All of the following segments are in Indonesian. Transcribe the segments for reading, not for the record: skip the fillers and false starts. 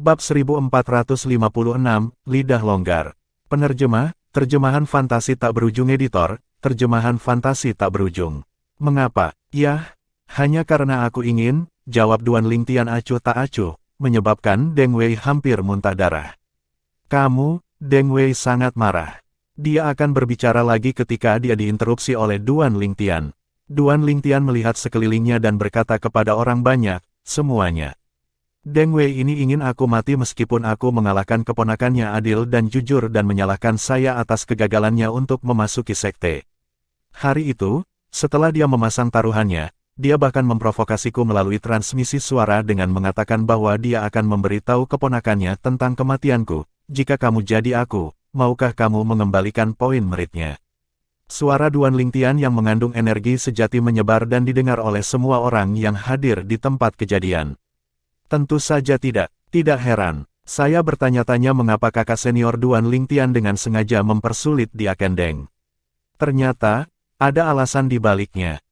Bab 1456, Lidah Longgar. Penerjemah, terjemahan fantasi tak berujung editor, terjemahan fantasi tak berujung. Mengapa? Yah, hanya karena aku ingin, jawab Duan Lingtian acuh tak acuh, menyebabkan Deng Wei hampir muntah darah. Kamu, Deng Wei sangat marah. Dia akan berbicara lagi ketika dia diinterupsi oleh Duan Lingtian. Duan Lingtian melihat sekelilingnya dan berkata kepada orang banyak, semuanya. Deng Wei ini ingin aku mati meskipun aku mengalahkan keponakannya adil dan jujur dan menyalahkan saya atas kegagalannya untuk memasuki sekte. Hari itu, setelah dia memasang taruhannya, dia bahkan memprovokasiku melalui transmisi suara dengan mengatakan bahwa dia akan memberitahu keponakannya tentang kematianku. Jika kamu jadi aku, maukah kamu mengembalikan poin meritnya? Suara Duan Lingtian yang mengandung energi sejati menyebar dan didengar oleh semua orang yang hadir di tempat kejadian. Tentu saja tidak. Tidak heran. Saya bertanya-tanya mengapa kakak senior Duan Lingtian dengan sengaja mempersulit dia Deng. Ternyata, ada alasan di baliknya.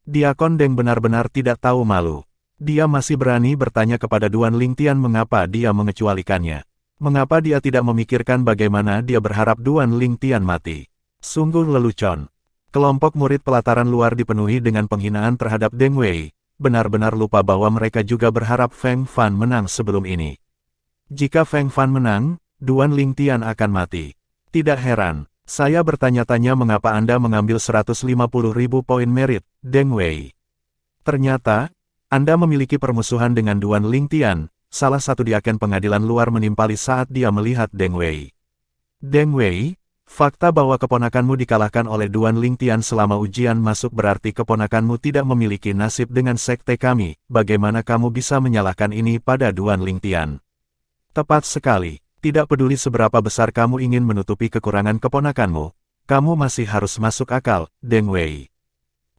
Diakon Deng benar-benar tidak tahu malu. Dia masih berani bertanya kepada Duan Lingtian mengapa dia mengecualikannya. Mengapa dia tidak memikirkan bagaimana dia berharap Duan Lingtian mati. Sungguh lelucon. Kelompok murid pelataran luar dipenuhi dengan penghinaan terhadap Deng Wei. Benar-benar lupa bahwa mereka juga berharap Feng Fan menang sebelum ini. Jika Feng Fan menang, Duan Lingtian akan mati. Tidak heran, saya bertanya-tanya mengapa Anda mengambil 150.000 poin merit, Deng Wei. Ternyata, Anda memiliki permusuhan dengan Duan Lingtian, salah satu diaken pengadilan luar menimpali saat dia melihat Deng Wei. Deng Wei, fakta bahwa keponakanmu dikalahkan oleh Duan Lingtian selama ujian masuk berarti keponakanmu tidak memiliki nasib dengan sekte kami. Bagaimana kamu bisa menyalahkan ini pada Duan Lingtian? Tepat sekali. Tidak peduli seberapa besar kamu ingin menutupi kekurangan keponakanmu, kamu masih harus masuk akal, Deng Wei.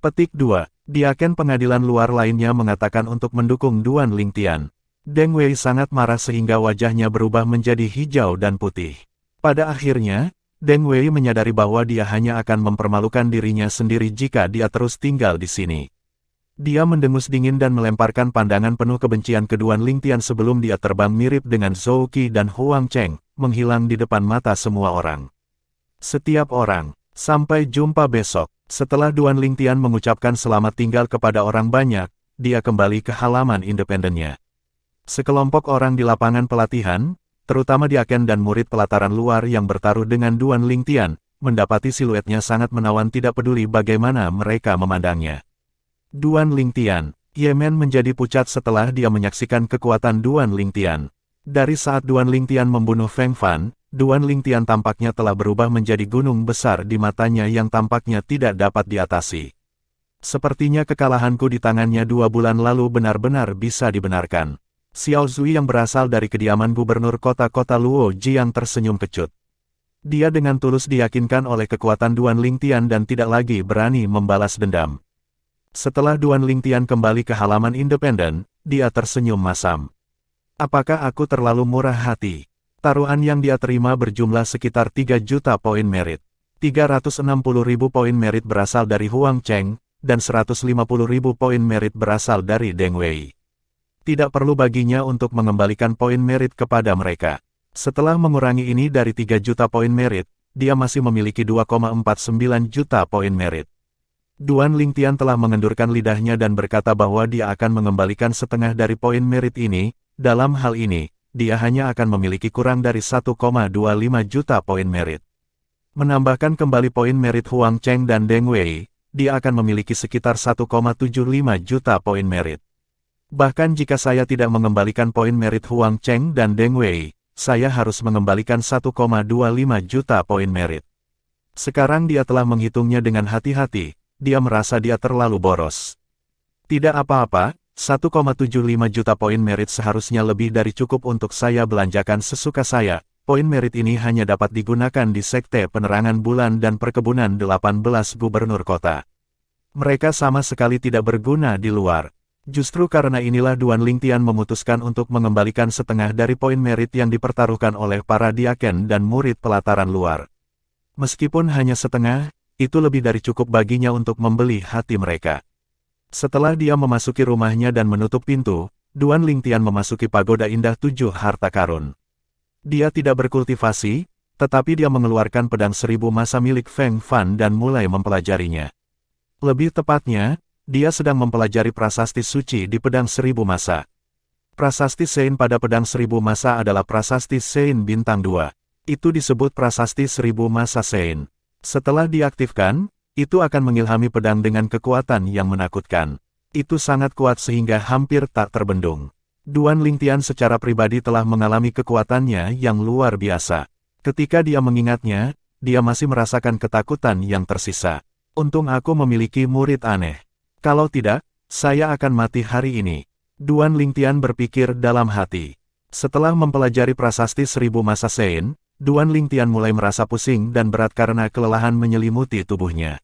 Petik 2. Diaken pengadilan luar lainnya mengatakan untuk mendukung Duan Lingtian. Deng Wei sangat marah sehingga wajahnya berubah menjadi hijau dan putih. Pada akhirnya, Deng Wei menyadari bahwa dia hanya akan mempermalukan dirinya sendiri jika dia terus tinggal di sini. Dia mendengus dingin dan melemparkan pandangan penuh kebencian ke Duan Lingtian sebelum dia terbang mirip dengan Zhou Qi dan Huang Cheng, menghilang di depan mata semua orang. Setiap orang, sampai jumpa besok. Setelah Duan Lingtian mengucapkan selamat tinggal kepada orang banyak, dia kembali ke halaman independennya. Sekelompok orang di lapangan pelatihan, terutama diaken dan murid pelataran luar yang bertaruh dengan Duan Lingtian, mendapati siluetnya sangat menawan tidak peduli bagaimana mereka memandangnya. Duan Lingtian, Yemen menjadi pucat setelah dia menyaksikan kekuatan Duan Lingtian. Dari saat Duan Lingtian membunuh Feng Fan, Duan Lingtian tampaknya telah berubah menjadi gunung besar di matanya yang tampaknya tidak dapat diatasi. Sepertinya kekalahanku di tangannya 2 bulan lalu benar-benar bisa dibenarkan. Xiao Zui yang berasal dari kediaman gubernur kota-kota Luo Jiang tersenyum kecut. Dia dengan tulus diyakinkan oleh kekuatan Duan Lingtian dan tidak lagi berani membalas dendam. Setelah Duan Lingtian kembali ke halaman independen, dia tersenyum masam. Apakah aku terlalu murah hati? Taruhan yang dia terima berjumlah sekitar 3 juta poin merit. 360.000 poin merit berasal dari Huang Cheng, dan 150.000 poin merit berasal dari Deng Wei. Tidak perlu baginya untuk mengembalikan poin merit kepada mereka. Setelah mengurangi ini dari 3 juta poin merit, dia masih memiliki 2,49 juta poin merit. Duan Lingtian telah mengendurkan lidahnya dan berkata bahwa dia akan mengembalikan setengah dari poin merit ini. Dalam hal ini, dia hanya akan memiliki kurang dari 1,25 juta poin merit. Menambahkan kembali poin merit Huang Cheng dan Deng Wei, dia akan memiliki sekitar 1,75 juta poin merit. Bahkan jika saya tidak mengembalikan poin merit Huang Cheng dan Deng Wei, saya harus mengembalikan 1,25 juta poin merit. Sekarang dia telah menghitungnya dengan hati-hati, dia merasa dia terlalu boros. Tidak apa-apa, 1,75 juta poin merit seharusnya lebih dari cukup untuk saya belanjakan sesuka saya. Poin merit ini hanya dapat digunakan di Sekte Penerangan Bulan dan Perkebunan 18 Gubernur Kota. Mereka sama sekali tidak berguna di luar. Justru karena inilah Duan Lingtian memutuskan untuk mengembalikan setengah dari poin merit yang dipertaruhkan oleh para diaken dan murid pelataran luar. Meskipun hanya setengah, itu lebih dari cukup baginya untuk membeli hati mereka. Setelah dia memasuki rumahnya dan menutup pintu, Duan Lingtian memasuki pagoda indah 7 harta karun. Dia tidak berkultivasi, tetapi dia mengeluarkan pedang 1000 masa milik Feng Fan dan mulai mempelajarinya. Lebih tepatnya, dia sedang mempelajari prasasti suci di pedang 1000 masa. Prasasti Sein pada pedang 1000 masa adalah prasasti Sein bintang 2. Itu disebut prasasti 1000 masa Sein. Setelah diaktifkan, itu akan mengilhami pedang dengan kekuatan yang menakutkan. Itu sangat kuat sehingga hampir tak terbendung. Duan Lingtian secara pribadi telah mengalami kekuatannya yang luar biasa. Ketika dia mengingatnya, dia masih merasakan ketakutan yang tersisa. Untung aku memiliki murid aneh. Kalau tidak, saya akan mati hari ini. Duan Lingtian berpikir dalam hati. Setelah mempelajari prasasti 1000 masa Sein, Duan Lingtian mulai merasa pusing dan berat karena kelelahan menyelimuti tubuhnya.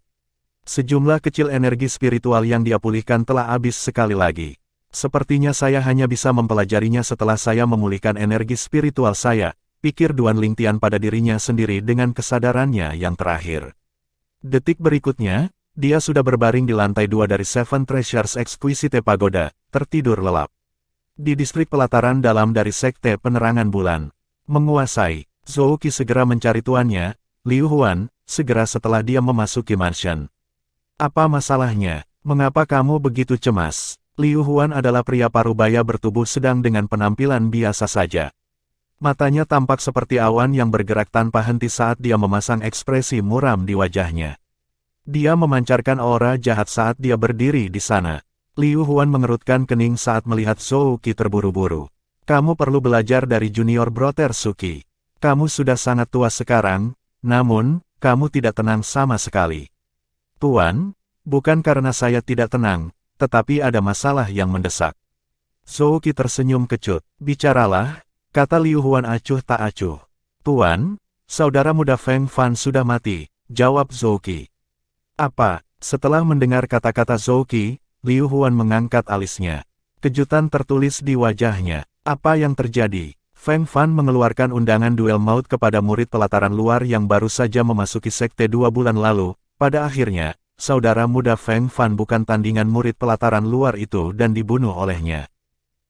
Sejumlah kecil energi spiritual yang dia pulihkan telah habis sekali lagi. Sepertinya saya hanya bisa mempelajarinya setelah saya memulihkan energi spiritual saya, pikir Duan Lingtian pada dirinya sendiri dengan kesadarannya yang terakhir. Detik berikutnya, dia sudah berbaring di lantai 2 dari Seven Treasures Exquisite Pagoda, tertidur lelap. Di distrik pelataran dalam dari Sekte Penerangan Bulan. Menguasai, Zhou Qi segera mencari tuannya, Liu Huan, segera setelah dia memasuki mansion. Apa masalahnya? Mengapa kamu begitu cemas? Liu Huan adalah pria parubaya bertubuh sedang dengan penampilan biasa saja. Matanya tampak seperti awan yang bergerak tanpa henti saat dia memasang ekspresi muram di wajahnya. Dia memancarkan aura jahat saat dia berdiri di sana. Liu Huan mengerutkan kening saat melihat Zhou Qi terburu-buru. Kamu perlu belajar dari junior brother Suki. Kamu sudah sangat tua sekarang, namun, kamu tidak tenang sama sekali. Tuan, bukan karena saya tidak tenang, tetapi ada masalah yang mendesak. Zhou Qi tersenyum kecut. Bicaralah, kata Liu Huan acuh tak acuh. Tuan, saudara muda Feng Fan sudah mati, jawab Zhou Qi. Apa? Setelah mendengar kata-kata Zhou Qi, Liu Huan mengangkat alisnya. Kejutan tertulis di wajahnya. Apa yang terjadi? Feng Fan mengeluarkan undangan duel maut kepada murid pelataran luar yang baru saja memasuki sekte 2 bulan lalu. Pada akhirnya, saudara muda Feng Fan bukan tandingan murid pelataran luar itu dan dibunuh olehnya.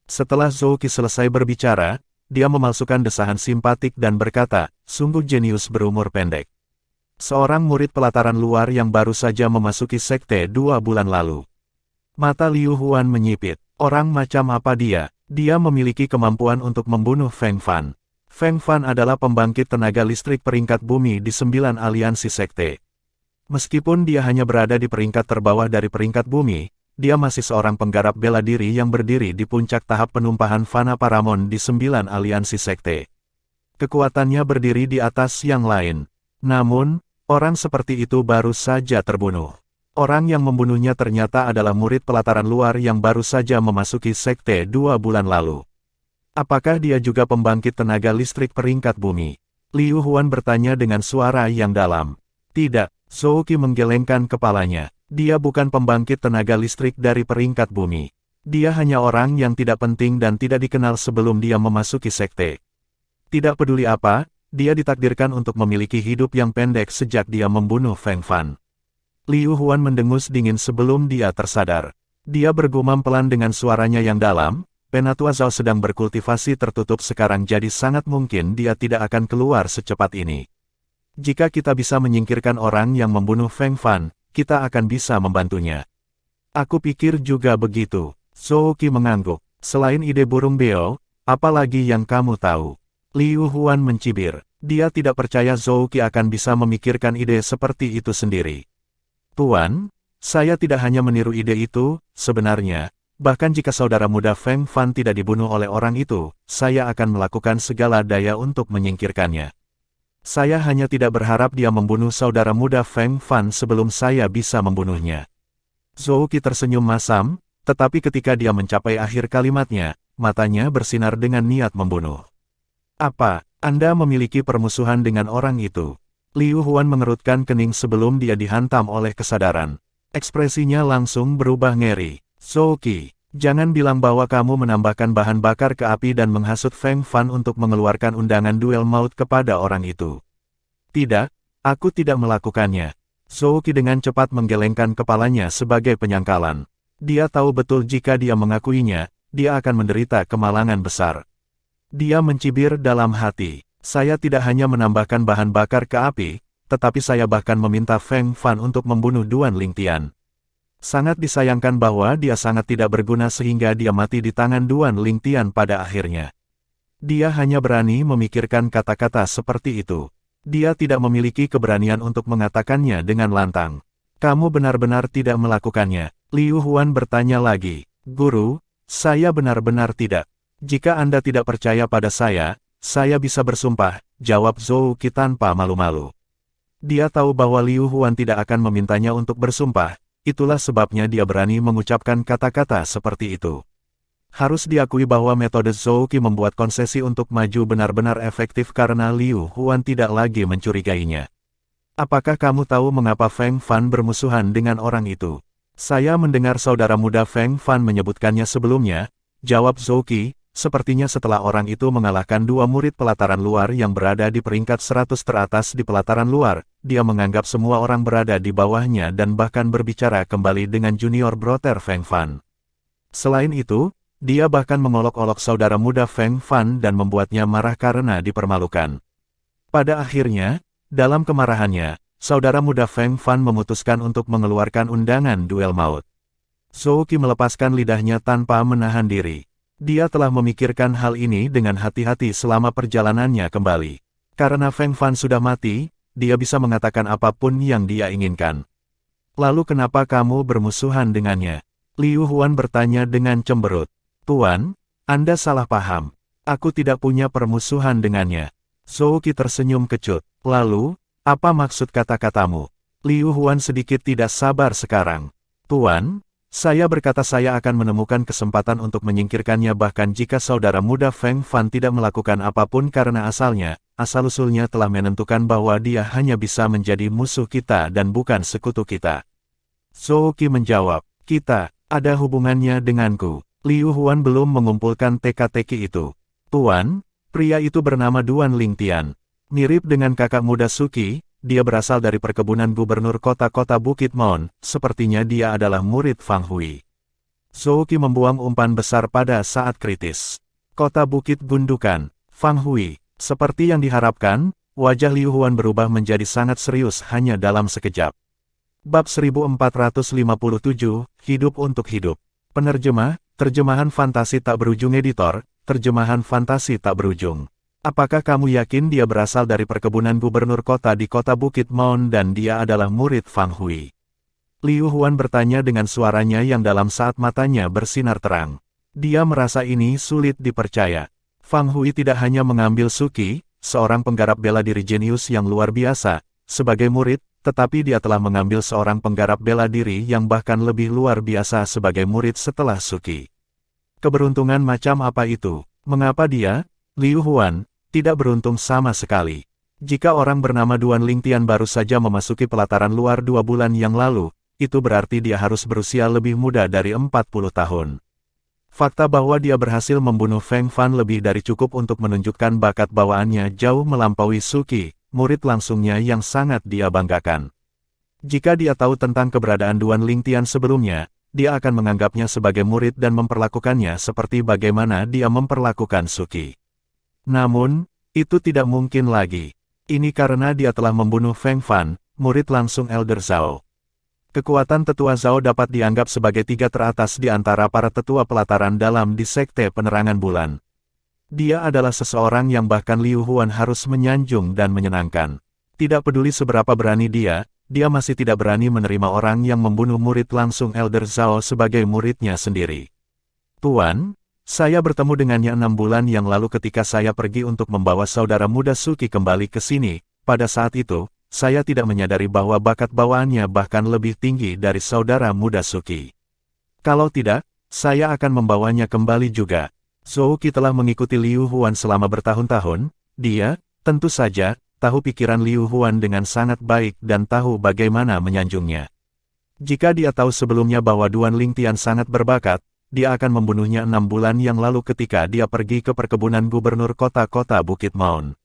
Setelah Zhou Qi selesai berbicara, dia memalsukan desahan simpatik dan berkata, sungguh jenius berumur pendek. Seorang murid pelataran luar yang baru saja memasuki sekte 2 bulan lalu. Mata Liu Huan menyipit. Orang macam apa dia? Dia memiliki kemampuan untuk membunuh Feng Fan. Feng Fan adalah pembangkit tenaga listrik peringkat bumi di 9 aliansi sekte. Meskipun dia hanya berada di peringkat terbawah dari peringkat bumi, dia masih seorang penggarap bela diri yang berdiri di puncak tahap penumpahan Fana Paramon di 9 aliansi sekte. Kekuatannya berdiri di atas yang lain. Namun, orang seperti itu baru saja terbunuh. Orang yang membunuhnya ternyata adalah murid pelataran luar yang baru saja memasuki sekte 2 bulan lalu. Apakah dia juga pembangkit tenaga listrik peringkat bumi? Liu Huan bertanya dengan suara yang dalam. Tidak. Zhou Qi menggelengkan kepalanya. Dia bukan pembangkit tenaga listrik dari peringkat bumi. Dia hanya orang yang tidak penting dan tidak dikenal sebelum dia memasuki sekte. Tidak peduli apa, dia ditakdirkan untuk memiliki hidup yang pendek sejak dia membunuh Feng Fan. Liu Huan mendengus dingin sebelum dia tersadar. Dia bergumam pelan dengan suaranya yang dalam, Penatua Zhao sedang berkultivasi tertutup sekarang jadi sangat mungkin dia tidak akan keluar secepat ini. Jika kita bisa menyingkirkan orang yang membunuh Feng Fan, kita akan bisa membantunya. Aku pikir juga begitu. Zhou Qi mengangguk. Selain ide burung beo, apa lagi yang kamu tahu? Liu Huan mencibir. Dia tidak percaya Zhou Qi akan bisa memikirkan ide seperti itu sendiri. Tuan, saya tidak hanya meniru ide itu, sebenarnya, bahkan jika saudara muda Feng Fan tidak dibunuh oleh orang itu, saya akan melakukan segala daya untuk menyingkirkannya. Saya hanya tidak berharap dia membunuh saudara muda Feng Fan sebelum saya bisa membunuhnya. Zhou Qi tersenyum masam, tetapi ketika dia mencapai akhir kalimatnya, matanya bersinar dengan niat membunuh. Apa, Anda memiliki permusuhan dengan orang itu? Liu Huan mengerutkan kening sebelum dia dihantam oleh kesadaran. Ekspresinya langsung berubah ngeri. Zhou Qi, jangan bilang bahwa kamu menambahkan bahan bakar ke api dan menghasut Feng Fan untuk mengeluarkan undangan duel maut kepada orang itu. Tidak, aku tidak melakukannya. Zhou Qi dengan cepat menggelengkan kepalanya sebagai penyangkalan. Dia tahu betul jika dia mengakuinya, dia akan menderita kemalangan besar. Dia mencibir dalam hati. Saya tidak hanya menambahkan bahan bakar ke api, tetapi saya bahkan meminta Feng Fan untuk membunuh Duan Lingtian. Sangat disayangkan bahwa dia sangat tidak berguna sehingga dia mati di tangan Duan Lingtian pada akhirnya. Dia hanya berani memikirkan kata-kata seperti itu. Dia tidak memiliki keberanian untuk mengatakannya dengan lantang. Kamu benar-benar tidak melakukannya. Liu Huan bertanya lagi. Guru, saya benar-benar tidak. Jika Anda tidak percaya pada saya bisa bersumpah, jawab Zhou Qi tanpa malu-malu. Dia tahu bahwa Liu Huan tidak akan memintanya untuk bersumpah, itulah sebabnya dia berani mengucapkan kata-kata seperti itu. Harus diakui bahwa metode Zhou Qi membuat konsesi untuk maju benar-benar efektif karena Liu Huan tidak lagi mencurigainya. Apakah kamu tahu mengapa Feng Fan bermusuhan dengan orang itu? Saya mendengar saudara muda Feng Fan menyebutkannya sebelumnya, jawab Zhou Qi. Sepertinya setelah orang itu mengalahkan dua murid pelataran luar yang berada di peringkat 100 teratas di pelataran luar, dia menganggap semua orang berada di bawahnya dan bahkan berbicara kembali dengan junior brother Feng Fan. Selain itu, dia bahkan mengolok-olok saudara muda Feng Fan dan membuatnya marah karena dipermalukan. Pada akhirnya, dalam kemarahannya, saudara muda Feng Fan memutuskan untuk mengeluarkan undangan duel maut. Zhou Qi melepaskan lidahnya tanpa menahan diri. Dia telah memikirkan hal ini dengan hati-hati selama perjalanannya kembali. Karena Feng Fan sudah mati, dia bisa mengatakan apapun yang dia inginkan. Lalu kenapa kamu bermusuhan dengannya? Liu Huan bertanya dengan cemberut. Tuan, Anda salah paham. Aku tidak punya permusuhan dengannya. Zhou Qi tersenyum kecut. Lalu, apa maksud kata-katamu? Liu Huan sedikit tidak sabar sekarang. Tuan, saya berkata saya akan menemukan kesempatan untuk menyingkirkannya bahkan jika saudara muda Feng Fan tidak melakukan apapun karena asal-usulnya telah menentukan bahwa dia hanya bisa menjadi musuh kita dan bukan sekutu kita. Zhou Qi menjawab, kita, ada hubungannya denganku. Liu Huan belum mengumpulkan teka-teki itu. Tuan, pria itu bernama Duan Lingtian. Mirip dengan kakak muda Suki. Dia berasal dari perkebunan gubernur kota-kota Bukit Mon, sepertinya dia adalah murid Fang Hui. Zhou Qi membuang umpan besar pada saat kritis. Kota Bukit Gundukan, Fang Hui. Seperti yang diharapkan, wajah Liu Huan berubah menjadi sangat serius hanya dalam sekejap. Bab 1457, Hidup untuk Hidup. Penerjemah, terjemahan fantasi tak berujung editor, terjemahan fantasi tak berujung. Apakah kamu yakin dia berasal dari perkebunan gubernur kota di kota Bukit Mon dan dia adalah murid Fang Hui? Liu Huan bertanya dengan suaranya yang dalam saat matanya bersinar terang. Dia merasa ini sulit dipercaya. Fang Hui tidak hanya mengambil Suki, seorang penggarap bela diri jenius yang luar biasa, sebagai murid, tetapi dia telah mengambil seorang penggarap bela diri yang bahkan lebih luar biasa sebagai murid setelah Suki. Keberuntungan macam apa itu? Mengapa dia, Liu Huan, tidak beruntung sama sekali? Jika orang bernama Duan Lingtian baru saja memasuki pelataran luar 2 bulan yang lalu, itu berarti dia harus berusia lebih muda dari 40 tahun. Fakta bahwa dia berhasil membunuh Feng Fan lebih dari cukup untuk menunjukkan bakat bawaannya jauh melampaui Suki, murid langsungnya yang sangat dia banggakan. Jika dia tahu tentang keberadaan Duan Lingtian sebelumnya, dia akan menganggapnya sebagai murid dan memperlakukannya seperti bagaimana dia memperlakukan Suki. Namun, itu tidak mungkin lagi. Ini karena dia telah membunuh Feng Fan, murid langsung Elder Zhao. Kekuatan tetua Zhao dapat dianggap sebagai 3 teratas di antara para tetua pelataran dalam di Sekte Penerangan Bulan. Dia adalah seseorang yang bahkan Liu Huan harus menyanjung dan menyenangkan. Tidak peduli seberapa berani dia masih tidak berani menerima orang yang membunuh murid langsung Elder Zhao sebagai muridnya sendiri. Tuan, saya bertemu dengannya 6 bulan yang lalu ketika saya pergi untuk membawa saudara muda Suki kembali ke sini. Pada saat itu, saya tidak menyadari bahwa bakat bawaannya bahkan lebih tinggi dari saudara muda Suki. Kalau tidak, saya akan membawanya kembali juga. Zhou Qi telah mengikuti Liu Huan selama bertahun-tahun. Dia, tentu saja, tahu pikiran Liu Huan dengan sangat baik dan tahu bagaimana menyanjungnya. Jika dia tahu sebelumnya bahwa Duan Lingtian sangat berbakat, dia akan membunuhnya 6 bulan yang lalu ketika dia pergi ke perkebunan gubernur kota-kota Bukit Mon.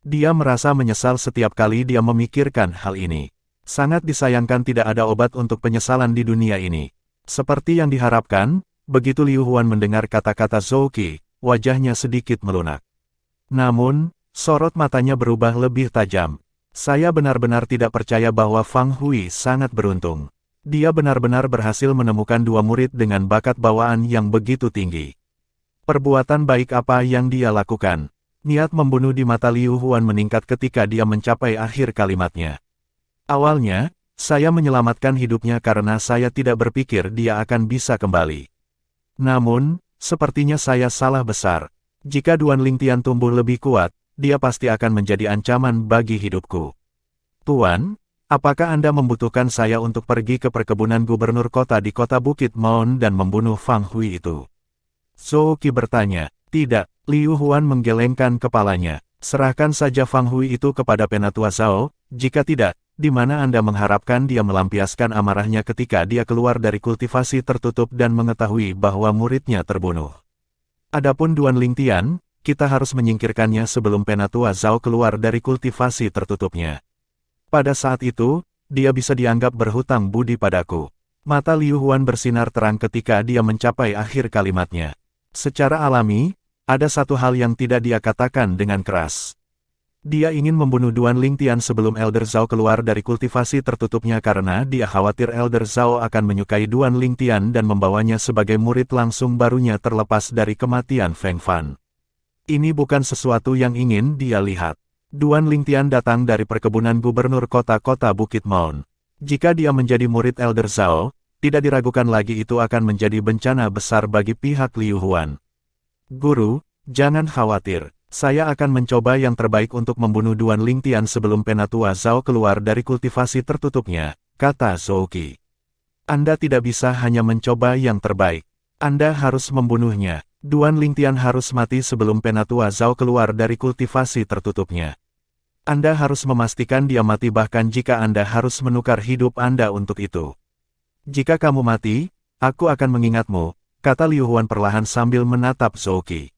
Dia merasa menyesal setiap kali dia memikirkan hal ini. Sangat disayangkan tidak ada obat untuk penyesalan di dunia ini. Seperti yang diharapkan, Begitu Liu Huan mendengar kata-kata Zhou Qi, wajahnya sedikit melunak. Namun, sorot matanya berubah lebih tajam. Saya benar-benar tidak percaya bahwa Fang Hui sangat beruntung. Dia benar-benar berhasil menemukan dua murid dengan bakat bawaan yang begitu tinggi. Perbuatan baik apa yang dia lakukan? Niat membunuh di mata Liu Huan meningkat ketika dia mencapai akhir kalimatnya. Awalnya, saya menyelamatkan hidupnya karena saya tidak berpikir dia akan bisa kembali. Namun, sepertinya saya salah besar. Jika Duan Lingtian tumbuh lebih kuat, dia pasti akan menjadi ancaman bagi hidupku. Tuan, apakah Anda membutuhkan saya untuk pergi ke perkebunan gubernur kota di kota Bukit Maun dan membunuh Fang Hui itu? Zhou Qi bertanya. Tidak, Liu Huan menggelengkan kepalanya. Serahkan saja Fang Hui itu kepada Penatua Zhao, jika tidak, di mana Anda mengharapkan dia melampiaskan amarahnya ketika dia keluar dari kultivasi tertutup dan mengetahui bahwa muridnya terbunuh. Adapun Duan Lingtian, kita harus menyingkirkannya sebelum Penatua Zhao keluar dari kultivasi tertutupnya. Pada saat itu, dia bisa dianggap berhutang budi padaku. Mata Liu Huan bersinar terang ketika dia mencapai akhir kalimatnya. Secara alami, ada satu hal yang tidak dia katakan dengan keras. Dia ingin membunuh Duan Lingtian sebelum Elder Zhao keluar dari kultivasi tertutupnya karena dia khawatir Elder Zhao akan menyukai Duan Lingtian dan membawanya sebagai murid langsung barunya terlepas dari kematian Feng Fan. Ini bukan sesuatu yang ingin dia lihat. Duan Lingtian datang dari perkebunan gubernur kota-kota Bukit Maun. Jika dia menjadi murid Elder Zhao, tidak diragukan lagi itu akan menjadi bencana besar bagi pihak Liu Huan. Guru, jangan khawatir. Saya akan mencoba yang terbaik untuk membunuh Duan Lingtian sebelum Penatua Zhao keluar dari kultivasi tertutupnya, kata Zhou Qi. Anda tidak bisa hanya mencoba yang terbaik. Anda harus membunuhnya. Duan Lingtian harus mati sebelum Penatua Zhao keluar dari kultivasi tertutupnya. Anda harus memastikan dia mati bahkan jika Anda harus menukar hidup Anda untuk itu. Jika kamu mati, aku akan mengingatmu, kata Liu Huan perlahan sambil menatap Zhou Qi.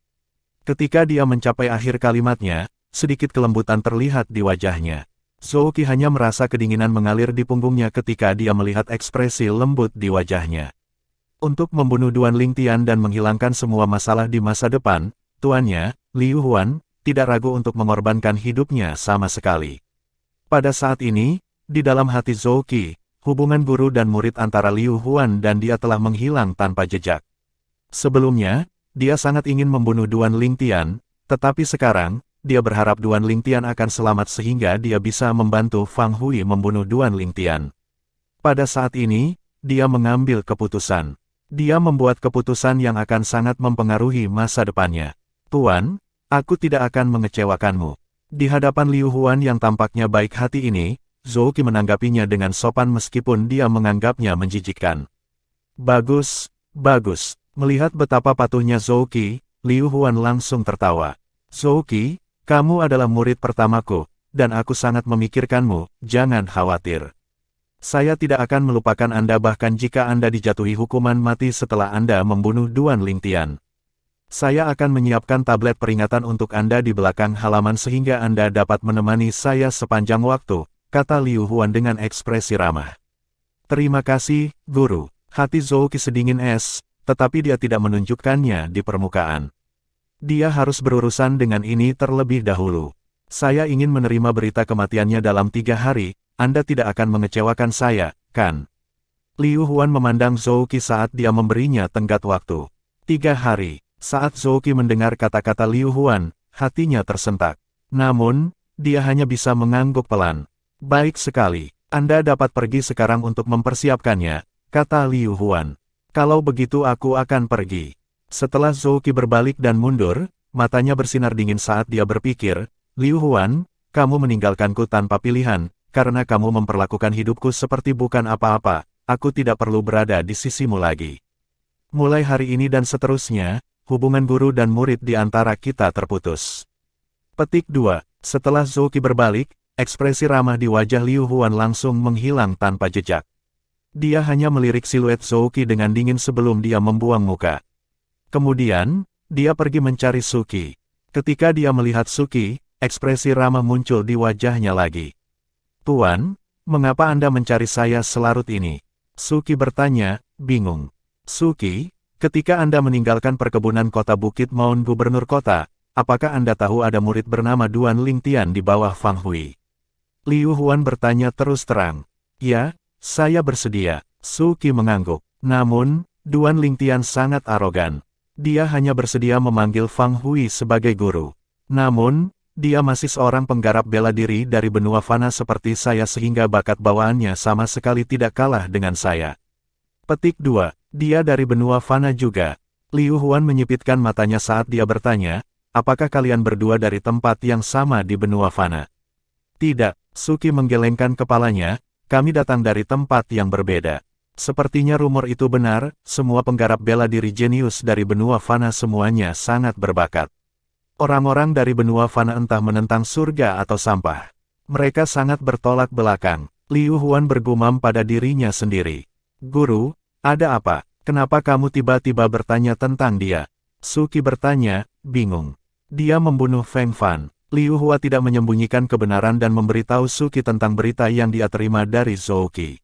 Ketika dia mencapai akhir kalimatnya, sedikit kelembutan terlihat di wajahnya. Zhou Qi hanya merasa kedinginan mengalir di punggungnya ketika dia melihat ekspresi lembut di wajahnya. Untuk membunuh Duan Lingtian dan menghilangkan semua masalah di masa depan, tuannya, Liu Huan, tidak ragu untuk mengorbankan hidupnya sama sekali. Pada saat ini, di dalam hati Zhou Qi, hubungan guru dan murid antara Liu Huan dan dia telah menghilang tanpa jejak. Sebelumnya, dia sangat ingin membunuh Duan Lingtian, tetapi sekarang, dia berharap Duan Lingtian akan selamat sehingga dia bisa membantu Fang Hui membunuh Duan Lingtian. Pada saat ini, dia mengambil keputusan. Dia membuat keputusan yang akan sangat mempengaruhi masa depannya. Tuan, aku tidak akan mengecewakanmu. Di hadapan Liu Huan yang tampaknya baik hati ini, Zhou Qi menanggapinya dengan sopan meskipun dia menganggapnya menjijikkan. Bagus, bagus. Melihat betapa patuhnya Zhou Qi, Liu Huan langsung tertawa. Zhou Qi, kamu adalah murid pertamaku, dan aku sangat memikirkanmu, jangan khawatir. Saya tidak akan melupakan Anda bahkan jika Anda dijatuhi hukuman mati setelah Anda membunuh Duan Lingtian. Saya akan menyiapkan tablet peringatan untuk Anda di belakang halaman sehingga Anda dapat menemani saya sepanjang waktu, kata Liu Huan dengan ekspresi ramah. Terima kasih, Guru. Hati Zhou Qi sedingin es, tetapi dia tidak menunjukkannya di permukaan. Dia harus berurusan dengan ini terlebih dahulu. Saya ingin menerima berita kematiannya dalam 3 hari, Anda tidak akan mengecewakan saya, kan? Liu Huan memandang Zhou Qi saat dia memberinya tenggat waktu. 3 hari. Saat Zhou Qi mendengar kata-kata Liu Huan, hatinya tersentak. Namun, dia hanya bisa mengangguk pelan. Baik sekali, Anda dapat pergi sekarang untuk mempersiapkannya, kata Liu Huan. Kalau begitu aku akan pergi. Setelah Zhou Qi berbalik dan mundur, matanya bersinar dingin saat dia berpikir, Liu Huan, kamu meninggalkanku tanpa pilihan, karena kamu memperlakukan hidupku seperti bukan apa-apa, aku tidak perlu berada di sisimu lagi. Mulai hari ini dan seterusnya, hubungan guru dan murid di antara kita terputus. Petik 2. Setelah Zhou Qi berbalik, ekspresi ramah di wajah Liu Huan langsung menghilang tanpa jejak. Dia hanya melirik siluet Zhou Qi dengan dingin sebelum dia membuang muka. Kemudian, dia pergi mencari Suki. Ketika dia melihat Suki, ekspresi ramah muncul di wajahnya lagi. Tuan, mengapa Anda mencari saya selarut ini? Suki bertanya, bingung. Suki, ketika Anda meninggalkan perkebunan kota Bukit Maun Gubernur Kota, apakah Anda tahu ada murid bernama Duan Lingtian di bawah Fang Hui? Liu Huan bertanya terus terang. Ya, saya bersedia. Su Qi mengangguk. Namun, Duan Lingtian sangat arogan. Dia hanya bersedia memanggil Fang Hui sebagai guru. Namun, dia masih seorang penggarap bela diri dari benua fana seperti saya sehingga bakat bawaannya sama sekali tidak kalah dengan saya. Petik 2. Dia dari benua fana juga. Liu Huan menyipitkan matanya saat dia bertanya, apakah kalian berdua dari tempat yang sama di benua fana? Tidak, Su Qi menggelengkan kepalanya, kami datang dari tempat yang berbeda. Sepertinya rumor itu benar, semua penggarap bela diri jenius dari benua fana semuanya sangat berbakat. Orang-orang dari benua fana entah menentang surga atau sampah. Mereka sangat bertolak belakang. Liu Huan bergumam pada dirinya sendiri. Guru, ada apa? Kenapa kamu tiba-tiba bertanya tentang dia? Su Qi bertanya, bingung. Dia membunuh Feng Fan. Liu Hua tidak menyembunyikan kebenaran dan memberitahu Su Qi tentang berita yang dia terima dari Zhou Qi.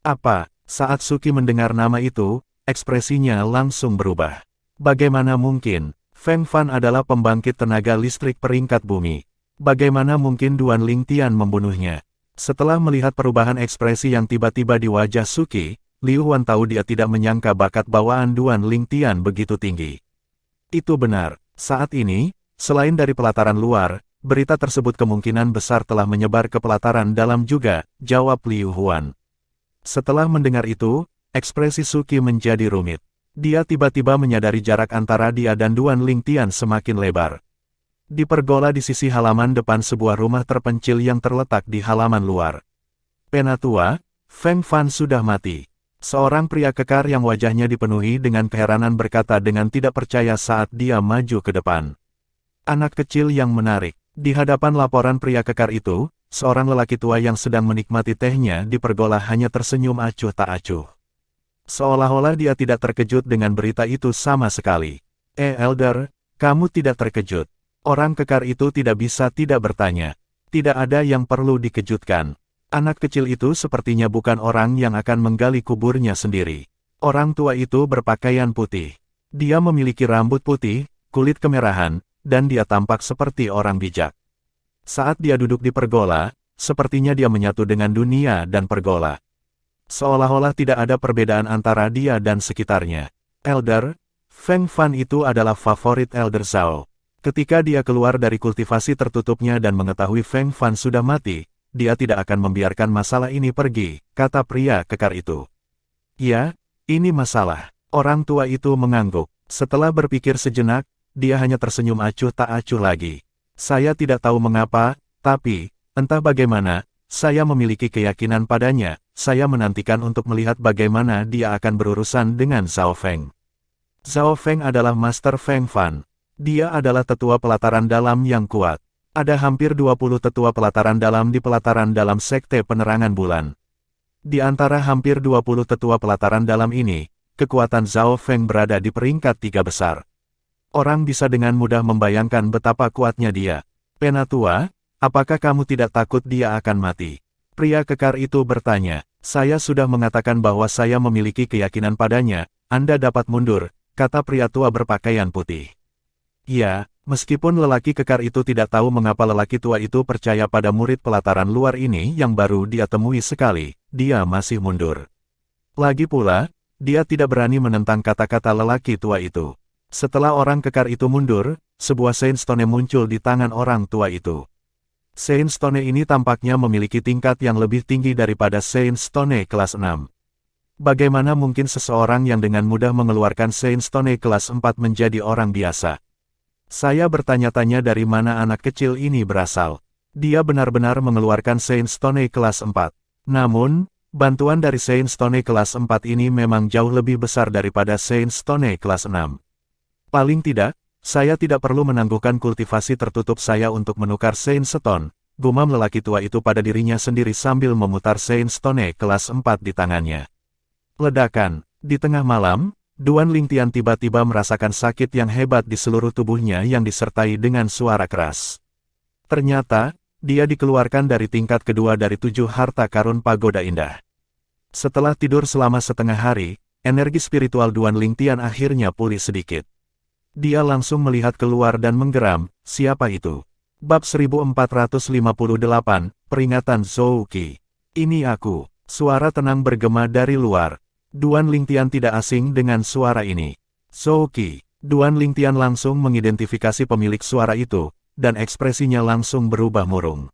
Apa? Saat Su Qi mendengar nama itu, ekspresinya langsung berubah. Bagaimana mungkin? Feng Fan adalah pembangkit tenaga listrik peringkat bumi. Bagaimana mungkin Duan Lingtian membunuhnya? Setelah melihat perubahan ekspresi yang tiba-tiba di wajah Su Qi, Liu Huan tahu dia tidak menyangka bakat bawaan Duan Lingtian begitu tinggi. Itu benar. Saat ini, selain dari pelataran luar, berita tersebut kemungkinan besar telah menyebar ke pelataran dalam juga, jawab Liu Huan. Setelah mendengar itu, ekspresi Su Qi menjadi rumit. Dia tiba-tiba menyadari jarak antara dia dan Duan Lingtian semakin lebar. Di pergola di sisi halaman depan sebuah rumah terpencil yang terletak di halaman luar. Penatua, Feng Fan sudah mati. Seorang pria kekar yang wajahnya dipenuhi dengan keheranan berkata dengan tidak percaya saat dia maju ke depan. Anak kecil yang menarik. Di hadapan laporan pria kekar itu, seorang lelaki tua yang sedang menikmati tehnya di pergola hanya tersenyum acuh tak acuh. Seolah-olah dia tidak terkejut dengan berita itu sama sekali. Elder, kamu tidak terkejut. Orang kekar itu tidak bisa tidak bertanya. Tidak ada yang perlu dikejutkan. Anak kecil itu sepertinya bukan orang yang akan menggali kuburnya sendiri. Orang tua itu berpakaian putih. Dia memiliki rambut putih, kulit kemerahan, dan dia tampak seperti orang bijak. Saat dia duduk di pergola, sepertinya dia menyatu dengan dunia dan pergola. Seolah-olah tidak ada perbedaan antara dia dan sekitarnya. Elder, Feng Fan itu adalah favorit Elder Zhao. Ketika dia keluar dari kultivasi tertutupnya dan mengetahui Feng Fan sudah mati, dia tidak akan membiarkan masalah ini pergi, kata pria kekar itu. Ya, ini masalah. Orang tua itu mengangguk. Setelah berpikir sejenak, dia hanya tersenyum acuh tak acuh lagi. Saya tidak tahu mengapa, tapi, entah bagaimana, saya memiliki keyakinan padanya, saya menantikan untuk melihat bagaimana dia akan berurusan dengan Zhao Feng. Zhao Feng adalah Master Feng Fan. Dia adalah tetua pelataran dalam yang kuat. Ada hampir 20 tetua pelataran dalam di pelataran dalam Sekte Penerangan Bulan. Di antara hampir 20 tetua pelataran dalam ini, kekuatan Zhao Feng berada di peringkat 3 besar. Orang bisa dengan mudah membayangkan betapa kuatnya dia. Penatua, apakah kamu tidak takut dia akan mati? Pria kekar itu bertanya. Saya sudah mengatakan bahwa saya memiliki keyakinan padanya, Anda dapat mundur, kata pria tua berpakaian putih. Ya, meskipun lelaki kekar itu tidak tahu mengapa lelaki tua itu percaya pada murid pelataran luar ini yang baru dia temui sekali, dia masih mundur. Lagi pula, dia tidak berani menentang kata-kata lelaki tua itu. Setelah orang kekar itu mundur, sebuah Sandstone muncul di tangan orang tua itu. Sandstone ini tampaknya memiliki tingkat yang lebih tinggi daripada Sandstone kelas 6. Bagaimana mungkin seseorang yang dengan mudah mengeluarkan Sandstone kelas 4 menjadi orang biasa? Saya bertanya-tanya dari mana anak kecil ini berasal. Dia benar-benar mengeluarkan Sandstone kelas 4. Namun, bantuan dari Sandstone kelas 4 ini memang jauh lebih besar daripada Sandstone kelas 6. Paling tidak, saya tidak perlu menangguhkan kultivasi tertutup saya untuk menukar Sandstone, gumam lelaki tua itu pada dirinya sendiri sambil memutar Sandstone kelas 4 di tangannya. Ledakan, di tengah malam, Duan Lingtian tiba-tiba merasakan sakit yang hebat di seluruh tubuhnya yang disertai dengan suara keras. Ternyata, dia dikeluarkan dari tingkat kedua dari 7 harta karun pagoda indah. Setelah tidur selama setengah hari, energi spiritual Duan Lingtian akhirnya pulih sedikit. Dia langsung melihat keluar dan menggeram, siapa itu? Bab 1458, Peringatan Zhou Qi. Ini aku. Suara tenang bergema dari luar. Duan Lingtian tidak asing dengan suara ini. Zhou Qi. Duan Lingtian langsung mengidentifikasi pemilik suara itu, dan ekspresinya langsung berubah murung.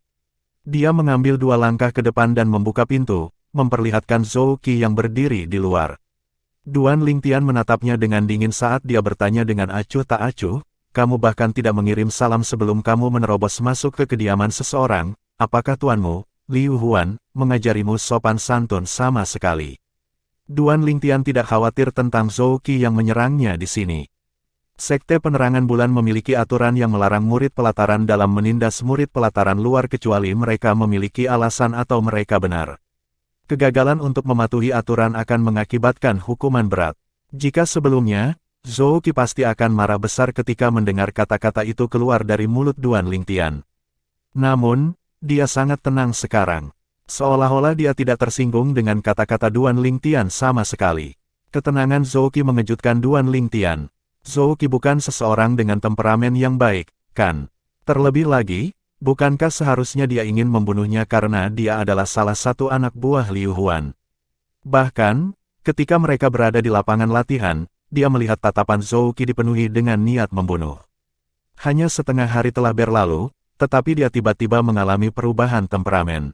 Dia mengambil 2 langkah ke depan dan membuka pintu, memperlihatkan Zhou Qi yang berdiri di luar. Duan Lingtian menatapnya dengan dingin saat dia bertanya dengan acuh tak acuh, kamu bahkan tidak mengirim salam sebelum kamu menerobos masuk ke kediaman seseorang, apakah tuanmu, Liu Huan, mengajarimu sopan santun sama sekali? Duan Lingtian tidak khawatir tentang Zhou Qi yang menyerangnya di sini. Sekte Penerangan Bulan memiliki aturan yang melarang murid pelataran dalam menindas murid pelataran luar kecuali mereka memiliki alasan atau mereka benar. Kegagalan untuk mematuhi aturan akan mengakibatkan hukuman berat. Jika sebelumnya, Zhou Qi pasti akan marah besar ketika mendengar kata-kata itu keluar dari mulut Duan Lingtian. Namun, dia sangat tenang sekarang. Seolah-olah dia tidak tersinggung dengan kata-kata Duan Lingtian sama sekali. Ketenangan Zhou Qi mengejutkan Duan Lingtian. Zhou Qi bukan seseorang dengan temperamen yang baik, kan? Terlebih lagi, bukankah seharusnya dia ingin membunuhnya karena dia adalah salah satu anak buah Liu Huan? Bahkan, ketika mereka berada di lapangan latihan, dia melihat tatapan Zhou Qi dipenuhi dengan niat membunuh. Hanya setengah hari telah berlalu, tetapi dia tiba-tiba mengalami perubahan temperamen.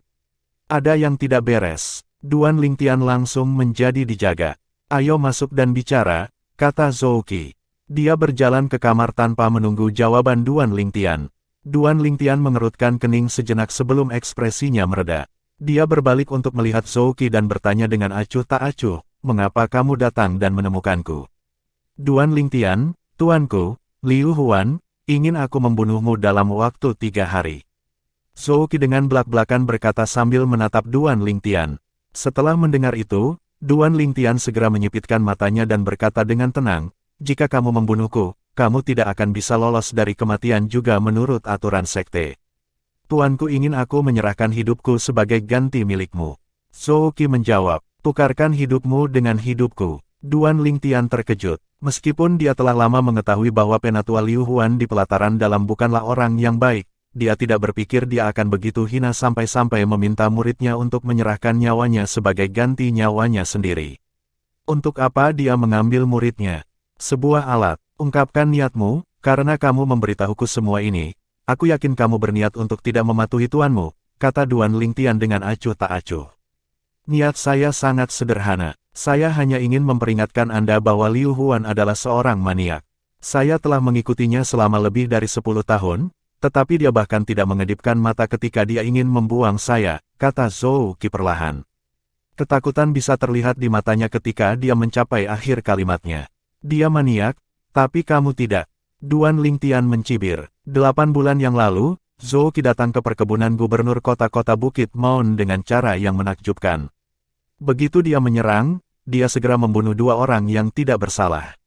Ada yang tidak beres. Duan Lingtian langsung menjadi dijaga. Ayo masuk dan bicara, kata Zhou Qi. Dia berjalan ke kamar tanpa menunggu jawaban Duan Lingtian. Duan Lingtian mengerutkan kening sejenak sebelum ekspresinya mereda. Dia berbalik untuk melihat Zhou Qi dan bertanya dengan acuh tak acuh, mengapa kamu datang dan menemukanku? Duan Lingtian, tuanku, Liu Huan, ingin aku membunuhmu dalam waktu 3 hari. Zhou Qi dengan belak-belakan berkata sambil menatap Duan Lingtian. Setelah mendengar itu, Duan Lingtian segera menyipitkan matanya dan berkata dengan tenang, jika kamu membunuhku, kamu tidak akan bisa lolos dari kematian juga menurut aturan sekte. Tuanku ingin aku menyerahkan hidupku sebagai ganti milikmu. Zhou Qi menjawab, tukarkan hidupmu dengan hidupku. Duan Lingtian terkejut. Meskipun dia telah lama mengetahui bahwa penatua Liu Huan di pelataran dalam bukanlah orang yang baik, dia tidak berpikir dia akan begitu hina sampai-sampai meminta muridnya untuk menyerahkan nyawanya sebagai ganti nyawanya sendiri. Untuk apa dia mengambil muridnya? Sebuah alat. Ungkapkan niatmu, karena kamu memberitahuku semua ini, aku yakin kamu berniat untuk tidak mematuhi tuanmu, kata Duan Lingtian dengan acuh tak acuh. Niat saya sangat sederhana. Saya hanya ingin memperingatkan Anda bahwa Liu Huan adalah seorang maniak. Saya telah mengikutinya selama lebih dari 10 tahun, tetapi dia bahkan tidak mengedipkan mata ketika dia ingin membuang saya, kata Zhou Qi perlahan. Ketakutan bisa terlihat di matanya ketika dia mencapai akhir kalimatnya. Dia maniak, tapi kamu tidak. Duan Lingtian mencibir. 8 bulan yang lalu, Zhou Qi datang ke perkebunan gubernur kota-kota Bukit Maun dengan cara yang menakjubkan. Begitu dia menyerang, dia segera membunuh 2 orang yang tidak bersalah.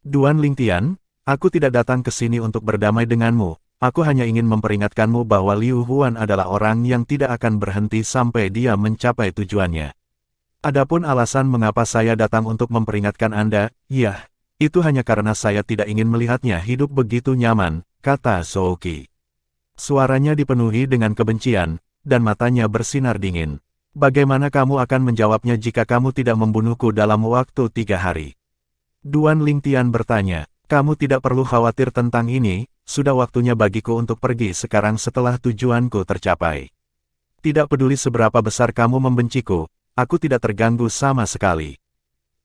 Duan Lingtian, aku tidak datang ke sini untuk berdamai denganmu, aku hanya ingin memperingatkanmu bahwa Liu Huan adalah orang yang tidak akan berhenti sampai dia mencapai tujuannya. Adapun alasan mengapa saya datang untuk memperingatkan Anda, ya, itu hanya karena saya tidak ingin melihatnya hidup begitu nyaman, kata Zhou Qi. Suaranya dipenuhi dengan kebencian, dan matanya bersinar dingin. Bagaimana kamu akan menjawabnya jika kamu tidak membunuhku dalam waktu 3 hari? Duan Lingtian bertanya, kamu tidak perlu khawatir tentang ini, sudah waktunya bagiku untuk pergi sekarang setelah tujuanku tercapai. Tidak peduli seberapa besar kamu membenciku, aku tidak terganggu sama sekali.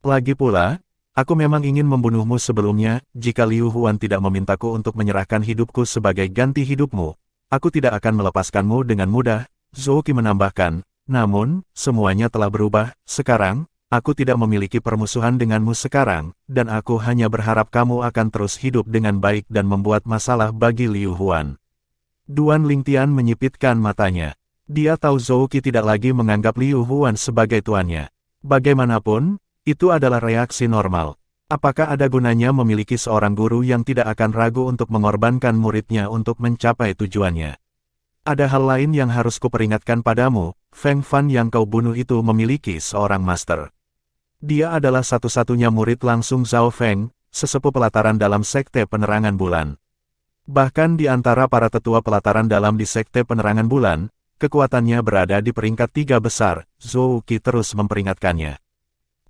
Lagi pula, aku memang ingin membunuhmu sebelumnya, jika Liu Huan tidak memintaku untuk menyerahkan hidupku sebagai ganti hidupmu, aku tidak akan melepaskanmu dengan mudah, Zhou Qi menambahkan, namun, semuanya telah berubah, sekarang, aku tidak memiliki permusuhan denganmu sekarang, dan aku hanya berharap kamu akan terus hidup dengan baik dan membuat masalah bagi Liu Huan. Duan Lingtian menyipitkan matanya. Dia tahu Zhou Qi tidak lagi menganggap Liu Huan sebagai tuannya. Bagaimanapun, itu adalah reaksi normal. Apakah ada gunanya memiliki seorang guru yang tidak akan ragu untuk mengorbankan muridnya untuk mencapai tujuannya? Ada hal lain yang harus kuperingatkan padamu, Feng Fan yang kau bunuh itu memiliki seorang master. Dia adalah satu-satunya murid langsung Zhao Feng, sesepuh pelataran dalam Sekte Penerangan Bulan. Bahkan di antara para tetua pelataran dalam di Sekte Penerangan Bulan, kekuatannya berada di peringkat 3 besar. Zhou Qi terus memperingatkannya.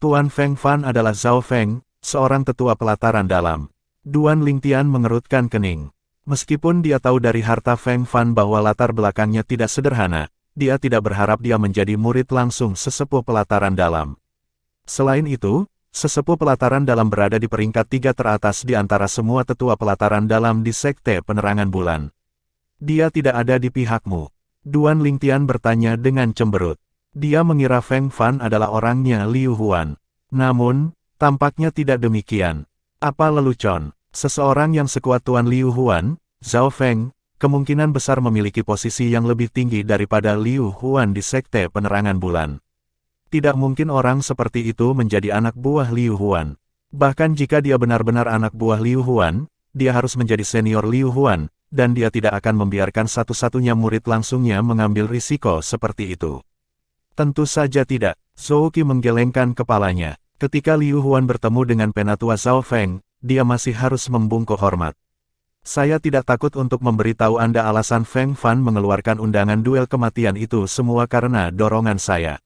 Tuan Feng Fan adalah Zhao Feng, seorang tetua pelataran dalam. Duan Lingtian mengerutkan kening. Meskipun dia tahu dari harta Feng Fan bahwa latar belakangnya tidak sederhana, dia tidak berharap dia menjadi murid langsung sesepuh pelataran dalam. Selain itu, sesepuh pelataran dalam berada di peringkat 3 teratas di antara semua tetua pelataran dalam di Sekte Penerangan Bulan. Dia tidak ada di pihakmu. Duan Lingtian bertanya dengan cemberut. Dia mengira Feng Fan adalah orangnya Liu Huan. Namun, tampaknya tidak demikian. Apa lelucon? Seseorang yang sekuat Tuan Liu Huan, Zhao Feng, kemungkinan besar memiliki posisi yang lebih tinggi daripada Liu Huan di Sekte Penerangan Bulan. Tidak mungkin orang seperti itu menjadi anak buah Liu Huan. Bahkan jika dia benar-benar anak buah Liu Huan, dia harus menjadi senior Liu Huan, dan dia tidak akan membiarkan satu-satunya murid langsungnya mengambil risiko seperti itu. Tentu saja tidak. Zhou Qi menggelengkan kepalanya. Ketika Liu Huan bertemu dengan penatua Zhao Feng, dia masih harus membungkuk hormat. Saya tidak takut untuk memberitahu Anda alasan Feng Fan mengeluarkan undangan duel kematian itu semua karena dorongan saya.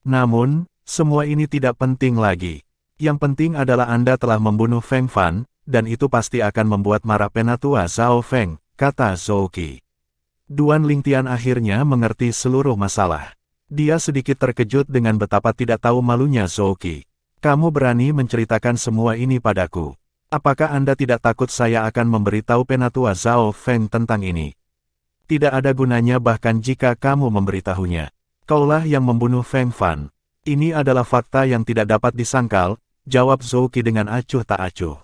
Namun, semua ini tidak penting lagi. Yang penting adalah Anda telah membunuh Feng Fan, dan itu pasti akan membuat marah penatua Zhao Feng, kata Zhou Qi. Duan Lingtian akhirnya mengerti seluruh masalah. Dia sedikit terkejut dengan betapa tidak tahu malunya Zhou Qi. Kamu berani menceritakan semua ini padaku. Apakah Anda tidak takut saya akan memberitahu penatua Zhao Feng tentang ini? Tidak ada gunanya bahkan jika kamu memberitahunya. Kaulah yang membunuh Feng Fan. Ini adalah fakta yang tidak dapat disangkal, jawab Zhou Qi dengan acuh tak acuh.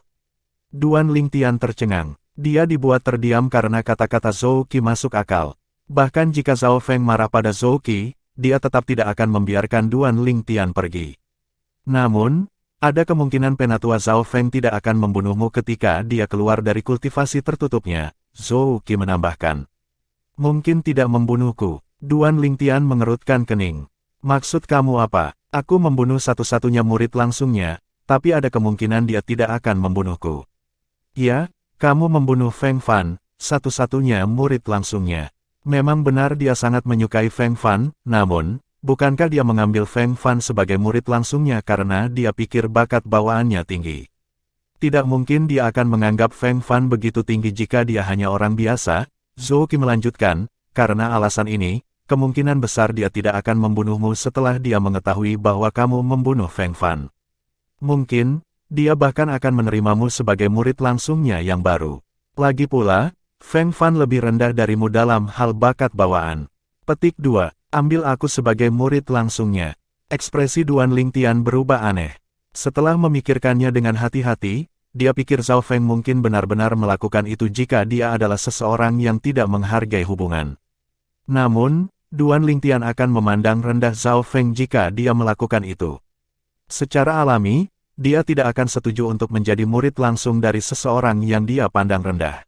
Duan Lingtian tercengang. Dia dibuat terdiam karena kata-kata Zhou Qi masuk akal. Bahkan jika Zhao Feng marah pada Zhou Qi, dia tetap tidak akan membiarkan Duan Lingtian pergi. Namun, ada kemungkinan penatua Zhao Feng tidak akan membunuhmu ketika dia keluar dari kultivasi tertutupnya, Zhou Qi menambahkan. Mungkin tidak membunuhku. Duan Lingtian mengerutkan kening. Maksud kamu apa? Aku membunuh satu-satunya murid langsungnya, tapi ada kemungkinan dia tidak akan membunuhku. Ya, kamu membunuh Feng Fan, satu-satunya murid langsungnya. Memang benar dia sangat menyukai Feng Fan, namun, bukankah dia mengambil Feng Fan sebagai murid langsungnya karena dia pikir bakat bawaannya tinggi? Tidak mungkin dia akan menganggap Feng Fan begitu tinggi jika dia hanya orang biasa, Zhou Qi melanjutkan, karena alasan ini, kemungkinan besar dia tidak akan membunuhmu setelah dia mengetahui bahwa kamu membunuh Feng Fan. Mungkin, dia bahkan akan menerimamu sebagai murid langsungnya yang baru. Lagi pula, Feng Fan lebih rendah darimu dalam hal bakat bawaan. Petik 2. Ambil aku sebagai murid langsungnya. Ekspresi Duan Lingtian berubah aneh. Setelah memikirkannya dengan hati-hati, dia pikir Zhao Feng mungkin benar-benar melakukan itu jika dia adalah seseorang yang tidak menghargai hubungan. Namun, Duan Lingtian akan memandang rendah Zhao Feng jika dia melakukan itu. Secara alami, dia tidak akan setuju untuk menjadi murid langsung dari seseorang yang dia pandang rendah.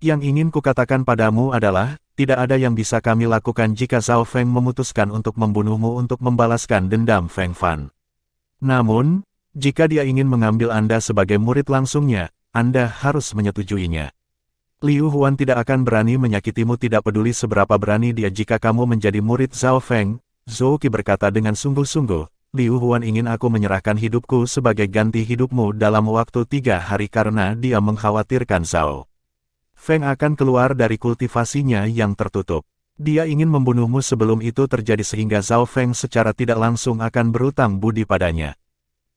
Yang ingin kukatakan padamu adalah, tidak ada yang bisa kami lakukan jika Zhao Feng memutuskan untuk membunuhmu untuk membalaskan dendam Feng Fan. Namun, jika dia ingin mengambil Anda sebagai murid langsungnya, Anda harus menyetujuinya. Liu Huan tidak akan berani menyakitimu tidak peduli seberapa berani dia jika kamu menjadi murid Zhao Feng, Zhou Qi berkata dengan sungguh-sungguh, Liu Huan ingin aku menyerahkan hidupku sebagai ganti hidupmu dalam waktu 3 hari karena dia mengkhawatirkan Zhao Feng akan keluar dari kultivasinya yang tertutup. Dia ingin membunuhmu sebelum itu terjadi sehingga Zhao Feng secara tidak langsung akan berutang budi padanya.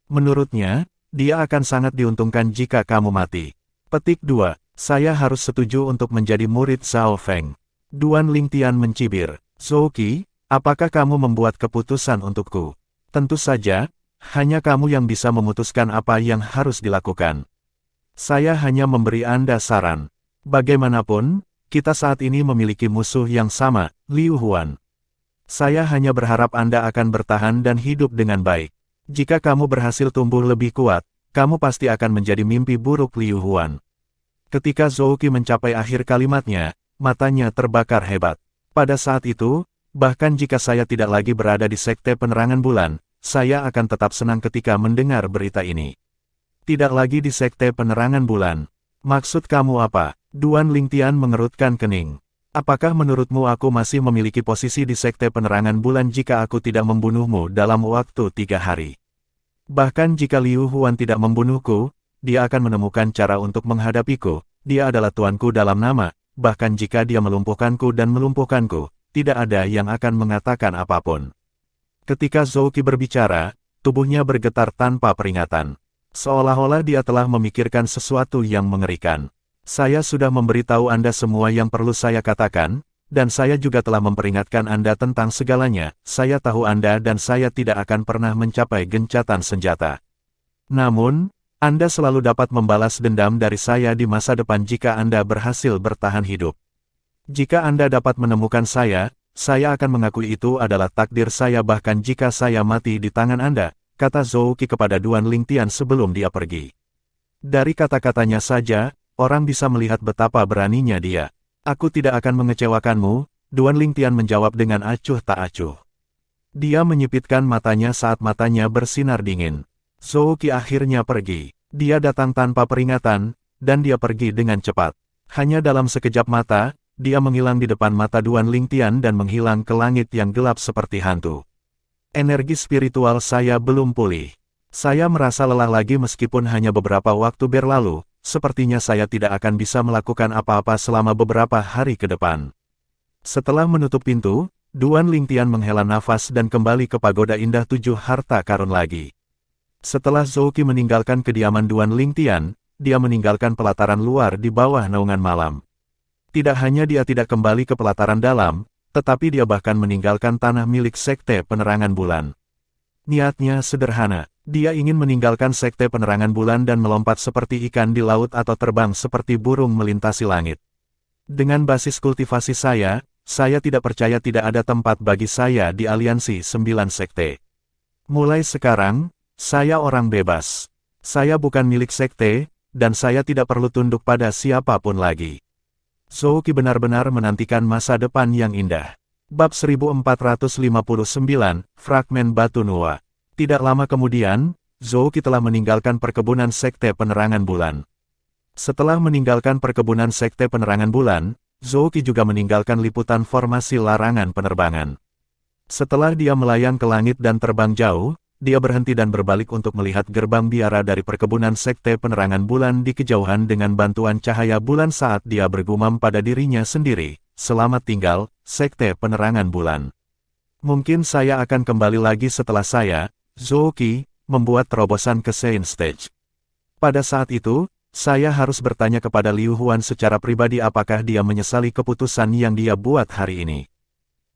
Menurutnya, dia akan sangat diuntungkan jika kamu mati. Petik 2. Saya harus setuju untuk menjadi murid Zhao Feng. Duan Lingtian mencibir. Zhou Qi, apakah kamu membuat keputusan untukku? Tentu saja, hanya kamu yang bisa memutuskan apa yang harus dilakukan. Saya hanya memberi Anda saran. Bagaimanapun, kita saat ini memiliki musuh yang sama, Liu Huan. Saya hanya berharap Anda akan bertahan dan hidup dengan baik. Jika kamu berhasil tumbuh lebih kuat, kamu pasti akan menjadi mimpi buruk Liu Huan. Ketika Zhou Qi mencapai akhir kalimatnya, matanya terbakar hebat. Pada saat itu, bahkan jika saya tidak lagi berada di Sekte Penerangan Bulan, saya akan tetap senang ketika mendengar berita ini. Tidak lagi di Sekte Penerangan Bulan. Maksud kamu apa? Duan Lingtian mengerutkan kening. Apakah menurutmu aku masih memiliki posisi di Sekte Penerangan Bulan jika aku tidak membunuhmu dalam waktu 3 hari? Bahkan jika Liu Huan tidak membunuhku, dia akan menemukan cara untuk menghadapiku. Dia adalah tuanku dalam nama, bahkan jika dia melumpuhkanku dan melumpuhkanku, tidak ada yang akan mengatakan apapun. Ketika Zhou Qi berbicara, tubuhnya bergetar tanpa peringatan. Seolah-olah dia telah memikirkan sesuatu yang mengerikan. Saya sudah memberitahu Anda semua yang perlu saya katakan, dan saya juga telah memperingatkan Anda tentang segalanya. Saya tahu Anda dan saya tidak akan pernah mencapai gencatan senjata. Namun, Anda selalu dapat membalas dendam dari saya di masa depan jika Anda berhasil bertahan hidup. Jika Anda dapat menemukan saya akan mengakui itu adalah takdir saya bahkan jika saya mati di tangan Anda, kata Zhou Qi kepada Duan Lingtian sebelum dia pergi. Dari kata-katanya saja, orang bisa melihat betapa beraninya dia. Aku tidak akan mengecewakanmu, Duan Lingtian menjawab dengan acuh tak acuh. Dia menyipitkan matanya saat matanya bersinar dingin. Zhou Qi akhirnya pergi. Dia datang tanpa peringatan, dan dia pergi dengan cepat. Hanya dalam sekejap mata, dia menghilang di depan mata Duan Lingtian dan menghilang ke langit yang gelap seperti hantu. Energi spiritual saya belum pulih. Saya merasa lelah lagi meskipun hanya beberapa waktu berlalu. Sepertinya saya tidak akan bisa melakukan apa-apa selama beberapa hari ke depan. Setelah menutup pintu, Duan Lingtian menghela nafas dan kembali ke pagoda indah 7 harta karun lagi. Setelah Zhou Qi meninggalkan kediaman Duan Lingtian, dia meninggalkan pelataran luar di bawah naungan malam. Tidak hanya dia tidak kembali ke pelataran dalam, tetapi dia bahkan meninggalkan tanah milik Sekte Penerangan Bulan. Niatnya sederhana. Dia ingin meninggalkan Sekte Penerangan Bulan dan melompat seperti ikan di laut atau terbang seperti burung melintasi langit. Dengan basis kultivasi saya tidak percaya tidak ada tempat bagi saya di aliansi 9 sekte. Mulai sekarang, saya orang bebas. Saya bukan milik sekte, dan saya tidak perlu tunduk pada siapapun lagi. Zhou Qi benar-benar menantikan masa depan yang indah. Bab 1459, Fragmen Batu Nua. Tidak lama kemudian, Zhou Qi telah meninggalkan perkebunan Sekte Penerangan Bulan. Setelah meninggalkan perkebunan Sekte Penerangan Bulan, Zhou Qi juga meninggalkan liputan formasi larangan penerbangan. Setelah dia melayang ke langit dan terbang jauh, dia berhenti dan berbalik untuk melihat gerbang biara dari perkebunan Sekte Penerangan Bulan di kejauhan dengan bantuan cahaya bulan saat dia bergumam pada dirinya sendiri, "Selamat tinggal, Sekte Penerangan Bulan. Mungkin saya akan kembali lagi setelah saya, Zhou Qi, membuat terobosan ke Saint Stage. Pada saat itu, saya harus bertanya kepada Liu Huan secara pribadi apakah dia menyesali keputusan yang dia buat hari ini.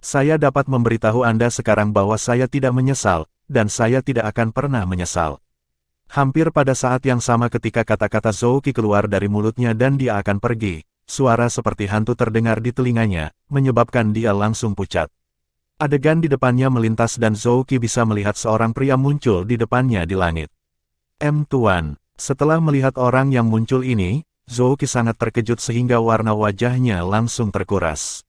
Saya dapat memberitahu Anda sekarang bahwa saya tidak menyesal, dan saya tidak akan pernah menyesal." Hampir pada saat yang sama ketika kata-kata Zhou Qi keluar dari mulutnya dan dia akan pergi, suara seperti hantu terdengar di telinganya, menyebabkan dia langsung pucat. Adegan di depannya melintas dan Zhou Qi bisa melihat seorang pria muncul di depannya di langit. Tuan. Setelah melihat orang yang muncul ini, Zhou Qi sangat terkejut sehingga warna wajahnya langsung terkuras.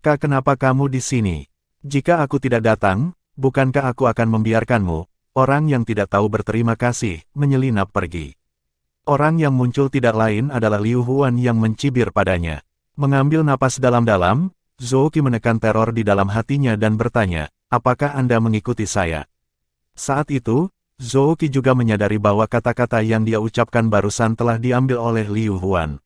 Kenapa kamu di sini? Jika aku tidak datang, bukankah aku akan membiarkanmu?" Orang yang tidak tahu berterima kasih, menyelinap pergi. Orang yang muncul tidak lain adalah Liu Huan yang mencibir padanya. Mengambil napas dalam-dalam, Zhou Qi menekan teror di dalam hatinya dan bertanya, "Apakah Anda mengikuti saya?" Saat itu, Zhou Qi juga menyadari bahwa kata-kata yang dia ucapkan barusan telah diambil oleh Liu Huan.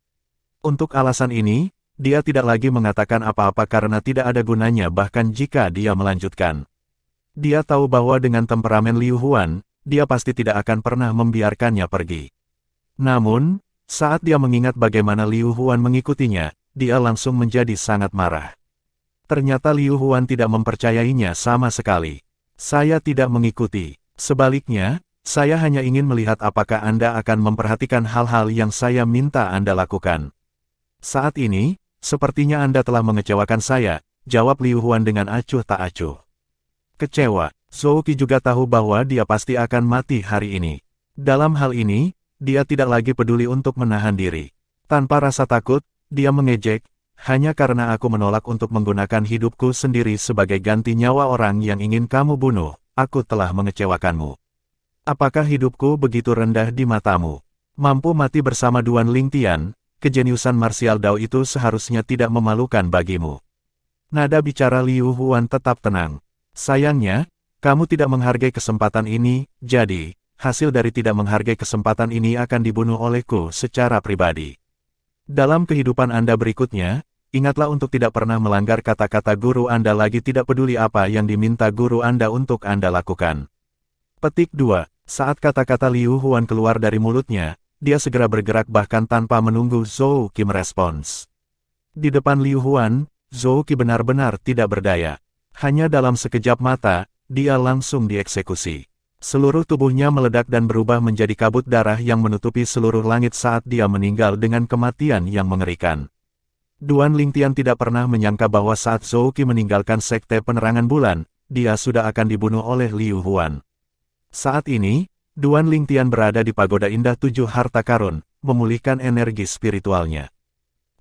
Untuk alasan ini, dia tidak lagi mengatakan apa-apa karena tidak ada gunanya bahkan jika dia melanjutkan. Dia tahu bahwa dengan temperamen Liu Huan, dia pasti tidak akan pernah membiarkannya pergi. Namun, saat dia mengingat bagaimana Liu Huan mengikutinya, dia langsung menjadi sangat marah. Ternyata Liu Huan tidak mempercayainya sama sekali. "Saya tidak mengikuti. Sebaliknya, saya hanya ingin melihat apakah Anda akan memperhatikan hal-hal yang saya minta Anda lakukan. Saat ini, sepertinya Anda telah mengecewakan saya," jawab Liu Huan dengan acuh tak acuh. Kecewa, Zhou Qi juga tahu bahwa dia pasti akan mati hari ini. Dalam hal ini, dia tidak lagi peduli untuk menahan diri. Tanpa rasa takut, dia mengejek, "Hanya karena aku menolak untuk menggunakan hidupku sendiri sebagai ganti nyawa orang yang ingin kamu bunuh, aku telah mengecewakanmu. Apakah hidupku begitu rendah di matamu? Mampu mati bersama Duan Lingtian, kejeniusan martial Dao itu seharusnya tidak memalukan bagimu. Nada bicara Liu Huan tetap tenang. Sayangnya, kamu tidak menghargai kesempatan ini, jadi, hasil dari tidak menghargai kesempatan ini akan dibunuh olehku secara pribadi. Dalam kehidupan Anda berikutnya, ingatlah untuk tidak pernah melanggar kata-kata guru Anda lagi, tidak peduli apa yang diminta guru Anda untuk Anda lakukan. Petik 2. Saat kata-kata Liu Huan keluar dari mulutnya, dia segera bergerak bahkan tanpa menunggu Zhou Qi merespons. Di depan Liu Huan, Zhou Qi benar-benar tidak berdaya. Hanya dalam sekejap mata, dia langsung dieksekusi. Seluruh tubuhnya meledak dan berubah menjadi kabut darah yang menutupi seluruh langit saat dia meninggal dengan kematian yang mengerikan. Duan Lingtian tidak pernah menyangka bahwa saat Zhou Qi meninggalkan Sekte Penerangan Bulan, dia sudah akan dibunuh oleh Liu Huan. Saat ini, Duan Lingtian berada di Pagoda Indah 7 Harta Karun, memulihkan energi spiritualnya.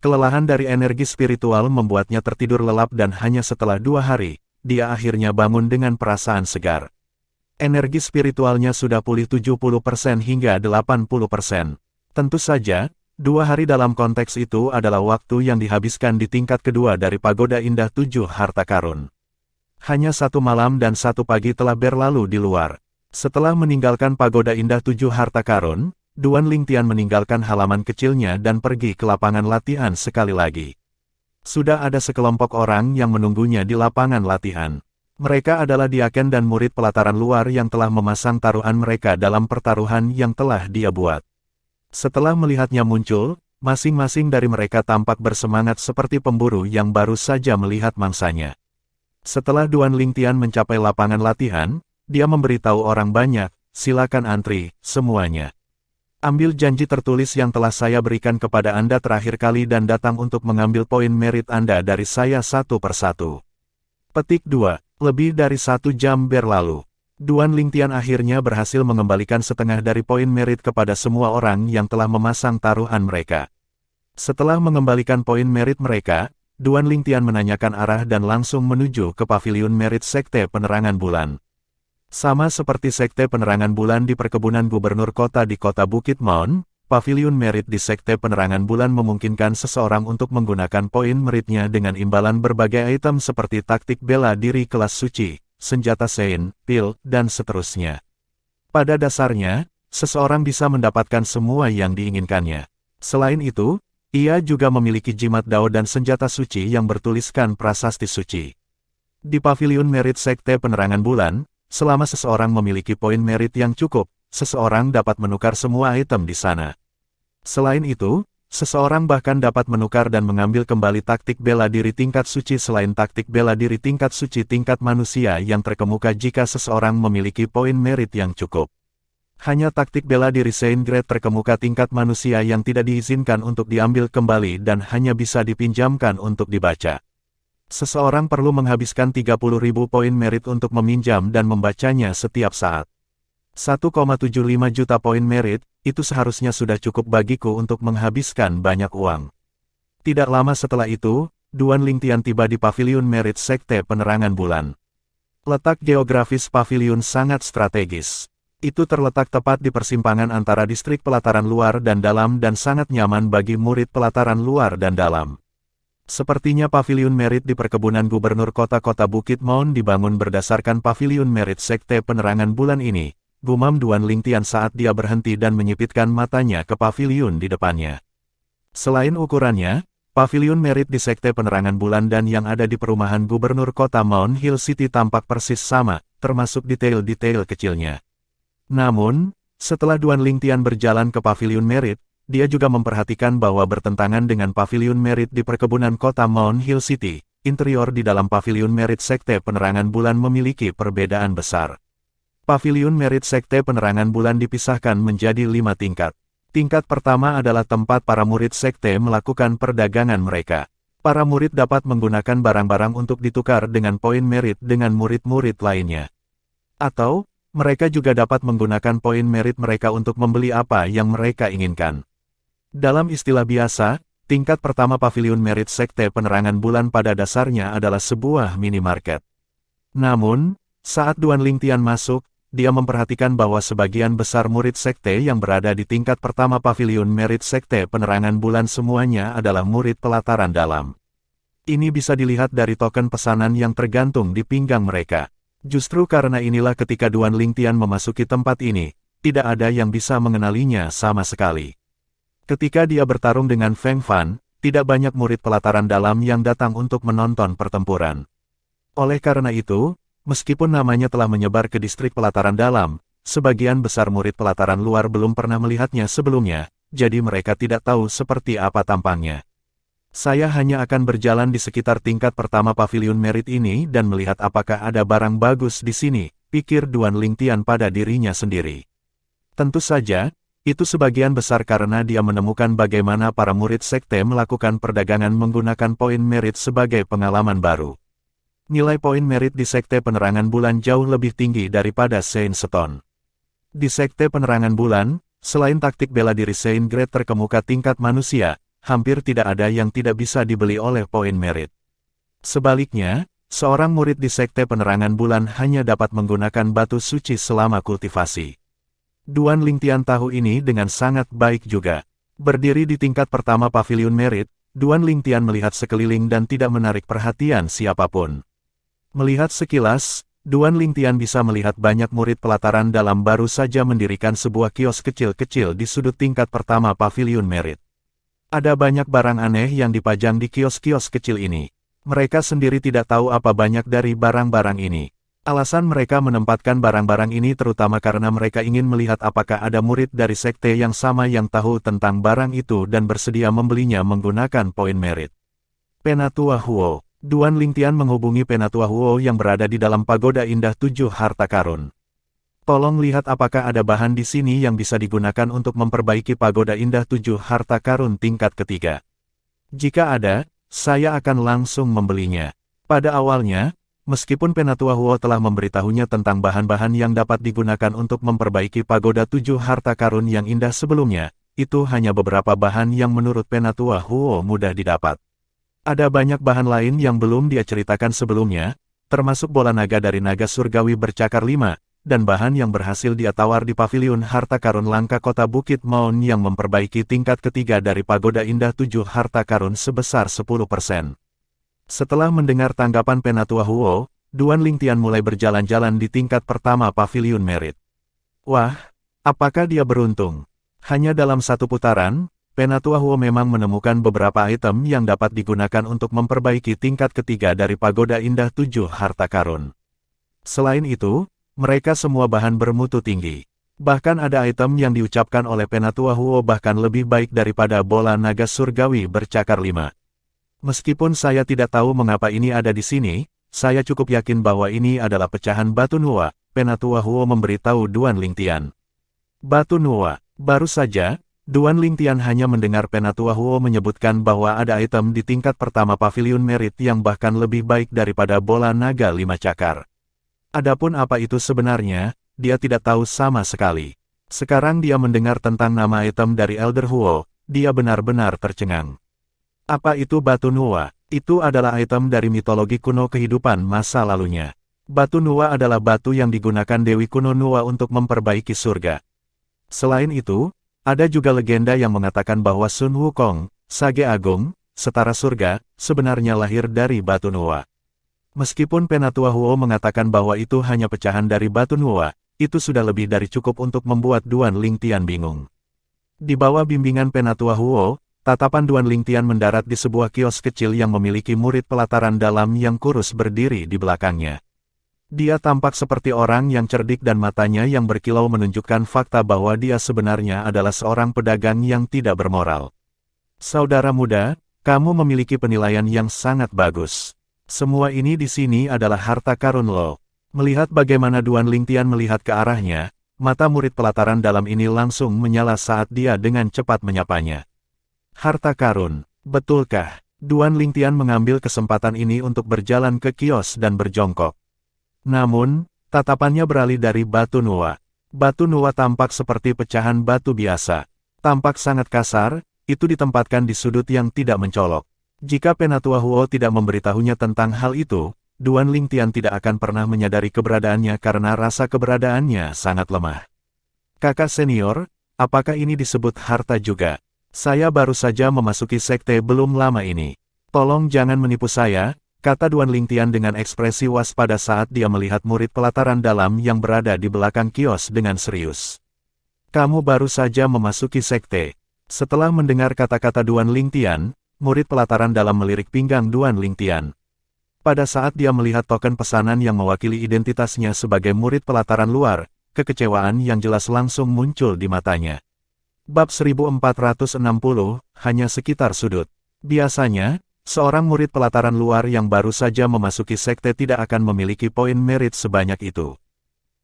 Kelelahan dari energi spiritual membuatnya tertidur lelap dan hanya setelah 2 hari, dia akhirnya bangun dengan perasaan segar. Energi spiritualnya sudah pulih 70% hingga 80%. Tentu saja, 2 hari dalam konteks itu adalah waktu yang dihabiskan di tingkat kedua dari Pagoda Indah 7 Harta Karun. Hanya 1 malam dan 1 pagi telah berlalu di luar. Setelah meninggalkan Pagoda Indah 7 Harta Karun, Duan Lingtian meninggalkan halaman kecilnya dan pergi ke lapangan latihan sekali lagi. Sudah ada sekelompok orang yang menunggunya di lapangan latihan. Mereka adalah diaken dan murid pelataran luar yang telah memasang taruhan mereka dalam pertaruhan yang telah dia buat. Setelah melihatnya muncul, masing-masing dari mereka tampak bersemangat seperti pemburu yang baru saja melihat mangsanya. Setelah Duan Lingtian mencapai lapangan latihan, dia memberitahu orang banyak, silakan antri, semuanya. Ambil janji tertulis yang telah saya berikan kepada Anda terakhir kali dan datang untuk mengambil poin merit Anda dari saya satu persatu. Petik 2. Lebih dari 1 jam berlalu. Duan Lingtian akhirnya berhasil mengembalikan setengah dari poin merit kepada semua orang yang telah memasang taruhan mereka. Setelah mengembalikan poin merit mereka, Duan Lingtian menanyakan arah dan langsung menuju ke paviliun merit Sekte Penerangan Bulan. Sama seperti Sekte Penerangan Bulan di perkebunan gubernur kota di kota Bukit Maun, paviliun merit di Sekte Penerangan Bulan memungkinkan seseorang untuk menggunakan poin meritnya dengan imbalan berbagai item seperti taktik bela diri kelas suci, senjata Sein, pil, dan seterusnya. Pada dasarnya, seseorang bisa mendapatkan semua yang diinginkannya. Selain itu, ia juga memiliki jimat Dao dan senjata suci yang bertuliskan prasasti suci. Di paviliun merit Sekte Penerangan Bulan, selama seseorang memiliki poin merit yang cukup, seseorang dapat menukar semua item di sana. Selain itu, seseorang bahkan dapat menukar dan mengambil kembali taktik bela diri tingkat suci selain taktik bela diri tingkat suci tingkat manusia yang terkemuka jika seseorang memiliki poin merit yang cukup. Hanya taktik bela diri Saint Grade terkemuka tingkat manusia yang tidak diizinkan untuk diambil kembali dan hanya bisa dipinjamkan untuk dibaca. Seseorang perlu menghabiskan 30.000 poin merit untuk meminjam dan membacanya setiap saat. 1,75 juta poin merit, itu seharusnya sudah cukup bagiku untuk menghabiskan banyak uang. Tidak lama setelah itu, Duan Lingtian tiba di paviliun merit Sekte Penerangan Bulan. Letak geografis paviliun sangat strategis. Itu terletak tepat di persimpangan antara distrik pelataran luar dan dalam dan sangat nyaman bagi murid pelataran luar dan dalam. Sepertinya paviliun merit di perkebunan gubernur kota-kota Bukit Maun dibangun berdasarkan paviliun merit Sekte Penerangan Bulan ini, gumam Duan Lingtian saat dia berhenti dan menyipitkan matanya ke paviliun di depannya. Selain ukurannya, paviliun merit di Sekte Penerangan Bulan dan yang ada di perumahan gubernur kota Mount Hill City tampak persis sama, termasuk detail-detail kecilnya. Namun, setelah Duan Lingtian berjalan ke paviliun merit, dia juga memperhatikan bahwa bertentangan dengan paviliun merit di perkebunan kota Mount Hill City, interior di dalam paviliun merit Sekte Penerangan Bulan memiliki perbedaan besar. Paviliun merit Sekte Penerangan Bulan dipisahkan menjadi 5 tingkat. Tingkat pertama adalah tempat para murid sekte melakukan perdagangan mereka. Para murid dapat menggunakan barang-barang untuk ditukar dengan poin merit dengan murid-murid lainnya. Atau, mereka juga dapat menggunakan poin merit mereka untuk membeli apa yang mereka inginkan. Dalam istilah biasa, tingkat pertama paviliun merit Sekte Penerangan Bulan pada dasarnya adalah sebuah minimarket. Namun, Saat Duan Lingtian masuk, dia memperhatikan bahwa sebagian besar murid sekte yang berada di tingkat pertama Paviliun Merit Sekte Penerangan Bulan semuanya adalah murid pelataran dalam. Ini bisa dilihat dari token pesanan yang tergantung di pinggang mereka. Justru karena inilah ketika Duan Lingtian memasuki tempat ini, tidak ada yang bisa mengenalinya sama sekali. Ketika dia bertarung dengan Feng Fan, tidak banyak murid pelataran dalam yang datang untuk menonton pertempuran. Oleh karena itu, meskipun namanya telah menyebar ke distrik pelataran dalam, sebagian besar murid pelataran luar belum pernah melihatnya sebelumnya, jadi mereka tidak tahu seperti apa tampangnya. Saya hanya akan berjalan di sekitar tingkat pertama Paviliun Merit ini dan melihat apakah ada barang bagus di sini, pikir Duan Lingtian pada dirinya sendiri. Tentu saja, itu sebagian besar karena dia menemukan bagaimana para murid sekte melakukan perdagangan menggunakan poin merit sebagai pengalaman baru. Nilai poin merit di Sekte Penerangan Bulan jauh lebih tinggi daripada Saint Stone. Di Sekte Penerangan Bulan, selain taktik bela diri Saint Grade terkemuka tingkat manusia, hampir tidak ada yang tidak bisa dibeli oleh poin merit. Sebaliknya, seorang murid di Sekte Penerangan Bulan hanya dapat menggunakan batu suci selama kultivasi. Duan Lingtian tahu ini dengan sangat baik juga. Berdiri di tingkat pertama Paviliun Merit, Duan Lingtian melihat sekeliling dan tidak menarik perhatian siapapun. Melihat sekilas, Duan Lingtian bisa melihat banyak murid pelataran dalam baru saja mendirikan sebuah kios kecil-kecil di sudut tingkat pertama Paviliun Merit. Ada banyak barang aneh yang dipajang di kios-kios kecil ini. Mereka sendiri tidak tahu apa banyak dari barang-barang ini. Alasan mereka menempatkan barang-barang ini terutama karena mereka ingin melihat apakah ada murid dari sekte yang sama yang tahu tentang barang itu dan bersedia membelinya menggunakan poin merit. Penatua Huo. Duan Lingtian menghubungi Penatua Huo yang berada di dalam pagoda indah 7 harta karun. Tolong lihat apakah ada bahan di sini yang bisa digunakan untuk memperbaiki pagoda indah 7 harta karun tingkat ketiga. Jika ada, saya akan langsung membelinya. Pada awalnya, meskipun Penatua Huo telah memberitahunya tentang bahan-bahan yang dapat digunakan untuk memperbaiki pagoda 7 harta karun yang indah sebelumnya, itu hanya beberapa bahan yang menurut Penatua Huo mudah didapat. Ada banyak bahan lain yang belum dia ceritakan sebelumnya, termasuk bola naga dari naga surgawi bercakar 5, dan bahan yang berhasil dia tawar di Paviliun Harta Karun Langka Kota Bukit Maun yang memperbaiki tingkat ketiga dari Pagoda Indah 7 Harta Karun sebesar 10%. Setelah mendengar tanggapan Penatua Huo, Duan Lingtian mulai berjalan-jalan di tingkat pertama Paviliun Merit. Wah, apakah dia beruntung? Hanya dalam satu putaran, Penatua Huo memang menemukan beberapa item yang dapat digunakan untuk memperbaiki tingkat ketiga dari Pagoda Indah 7 Harta Karun. Selain itu, mereka semua bahan bermutu tinggi. Bahkan ada item yang diucapkan oleh Penatua Huo bahkan lebih baik daripada bola naga surgawi bercakar 5. Meskipun saya tidak tahu mengapa ini ada di sini, saya cukup yakin bahwa ini adalah pecahan batu Nuwa, Penatua Huo memberitahu Duan Lingtian. Batu Nuwa. Baru saja, Duan Lingtian hanya mendengar Penatua Huo menyebutkan bahwa ada item di tingkat pertama Paviliun Merit yang bahkan lebih baik daripada bola naga 5 cakar. Adapun apa itu sebenarnya, dia tidak tahu sama sekali. Sekarang dia mendengar tentang nama item dari Elder Huo, dia benar-benar tercengang. Apa itu batu Nuwa? Itu adalah item dari mitologi kuno kehidupan masa lalunya. Batu Nuwa adalah batu yang digunakan Dewi kuno Nuwa untuk memperbaiki surga. Selain itu, ada juga legenda yang mengatakan bahwa Sun Wukong, Sage Agung, setara surga, sebenarnya lahir dari batu Nuwa. Meskipun Penatua Huo mengatakan bahwa itu hanya pecahan dari batu Nuwa, itu sudah lebih dari cukup untuk membuat Duan Lingtian bingung. Di bawah bimbingan Penatua Huo, tatapan Duan Lingtian mendarat di sebuah kios kecil yang memiliki murid pelataran dalam yang kurus berdiri di belakangnya. Dia tampak seperti orang yang cerdik dan matanya yang berkilau menunjukkan fakta bahwa dia sebenarnya adalah seorang pedagang yang tidak bermoral. Saudara muda, kamu memiliki penilaian yang sangat bagus. Semua ini di sini adalah harta karun lo. Melihat bagaimana Duan Lingtian melihat ke arahnya, mata murid pelataran dalam ini langsung menyala saat dia dengan cepat menyapanya. Harta karun, betulkah? Duan Lingtian mengambil kesempatan ini untuk berjalan ke kios dan berjongkok. Namun, tatapannya beralih dari batu Nuwa. Batu Nuwa tampak seperti pecahan batu biasa. Tampak sangat kasar, itu ditempatkan di sudut yang tidak mencolok. Jika Penatua Huo tidak memberitahunya tentang hal itu, Duan Lingtian tidak akan pernah menyadari keberadaannya karena rasa keberadaannya sangat lemah. Kakak senior, apakah ini disebut harta juga? Saya baru saja memasuki sekte belum lama ini. Tolong jangan menipu saya, kata Duan Lingtian dengan ekspresi waspada saat dia melihat murid pelataran dalam yang berada di belakang kios dengan serius. Kamu baru saja memasuki sekte. Setelah mendengar kata-kata Duan Lingtian, murid pelataran dalam melirik pinggang Duan Lingtian. Pada saat dia melihat token pesanan yang mewakili identitasnya sebagai murid pelataran luar, kekecewaan yang jelas langsung muncul di matanya. Bab 1460, hanya sekitar sudut. Biasanya, seorang murid pelataran luar yang baru saja memasuki sekte tidak akan memiliki poin merit sebanyak itu.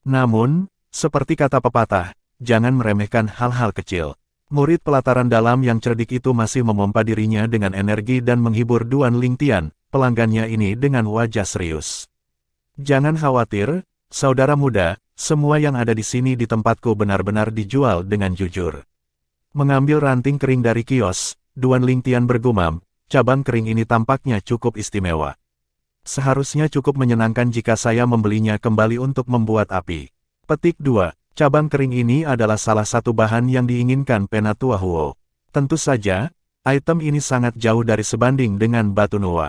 Namun, seperti kata pepatah, jangan meremehkan hal-hal kecil. Murid pelataran dalam yang cerdik itu masih memompa dirinya dengan energi dan menghibur Duan Lingtian, pelanggannya ini dengan wajah serius. Jangan khawatir, saudara muda, semua yang ada di sini di tempatku benar-benar dijual dengan jujur. Mengambil ranting kering dari kios, Duan Lingtian bergumam, cabang kering ini tampaknya cukup istimewa. Seharusnya cukup menyenangkan jika saya membelinya kembali untuk membuat api. Petik 2. Cabang kering ini adalah salah satu bahan yang diinginkan Penatua Huo. Tentu saja, item ini sangat jauh dari sebanding dengan batu Nuwa.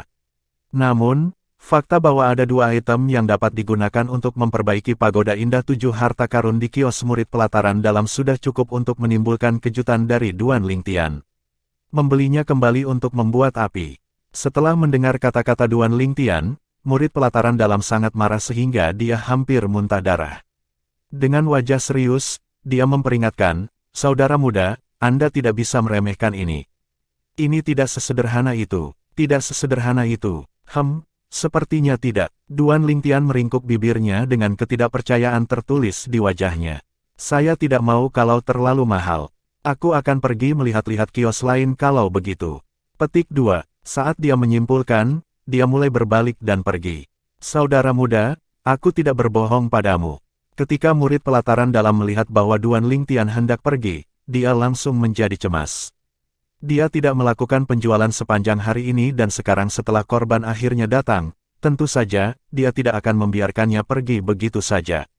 Namun, fakta bahwa ada dua item yang dapat digunakan untuk memperbaiki pagoda indah 7 harta karun di kios murid pelataran dalam sudah cukup untuk menimbulkan kejutan dari Duan Lingtian. Membelinya kembali untuk membuat api. Setelah mendengar kata-kata Duan Lingtian, murid pelataran dalam sangat marah sehingga dia hampir muntah darah. Dengan wajah serius, dia memperingatkan, saudara muda, Anda tidak bisa meremehkan ini. Ini tidak sesederhana itu, tidak sesederhana itu, sepertinya tidak. Duan Lingtian meringkuk bibirnya dengan ketidakpercayaan tertulis di wajahnya. Saya tidak mau kalau terlalu mahal. Aku akan pergi melihat-lihat kios lain kalau begitu. Petik 2. Saat dia menyimpulkan, dia mulai berbalik dan pergi. Saudara muda, aku tidak berbohong padamu. Ketika murid pelataran dalam melihat bahwa Duan Lingtian hendak pergi, dia langsung menjadi cemas. Dia tidak melakukan penjualan sepanjang hari ini dan sekarang setelah korban akhirnya datang, tentu saja, dia tidak akan membiarkannya pergi begitu saja.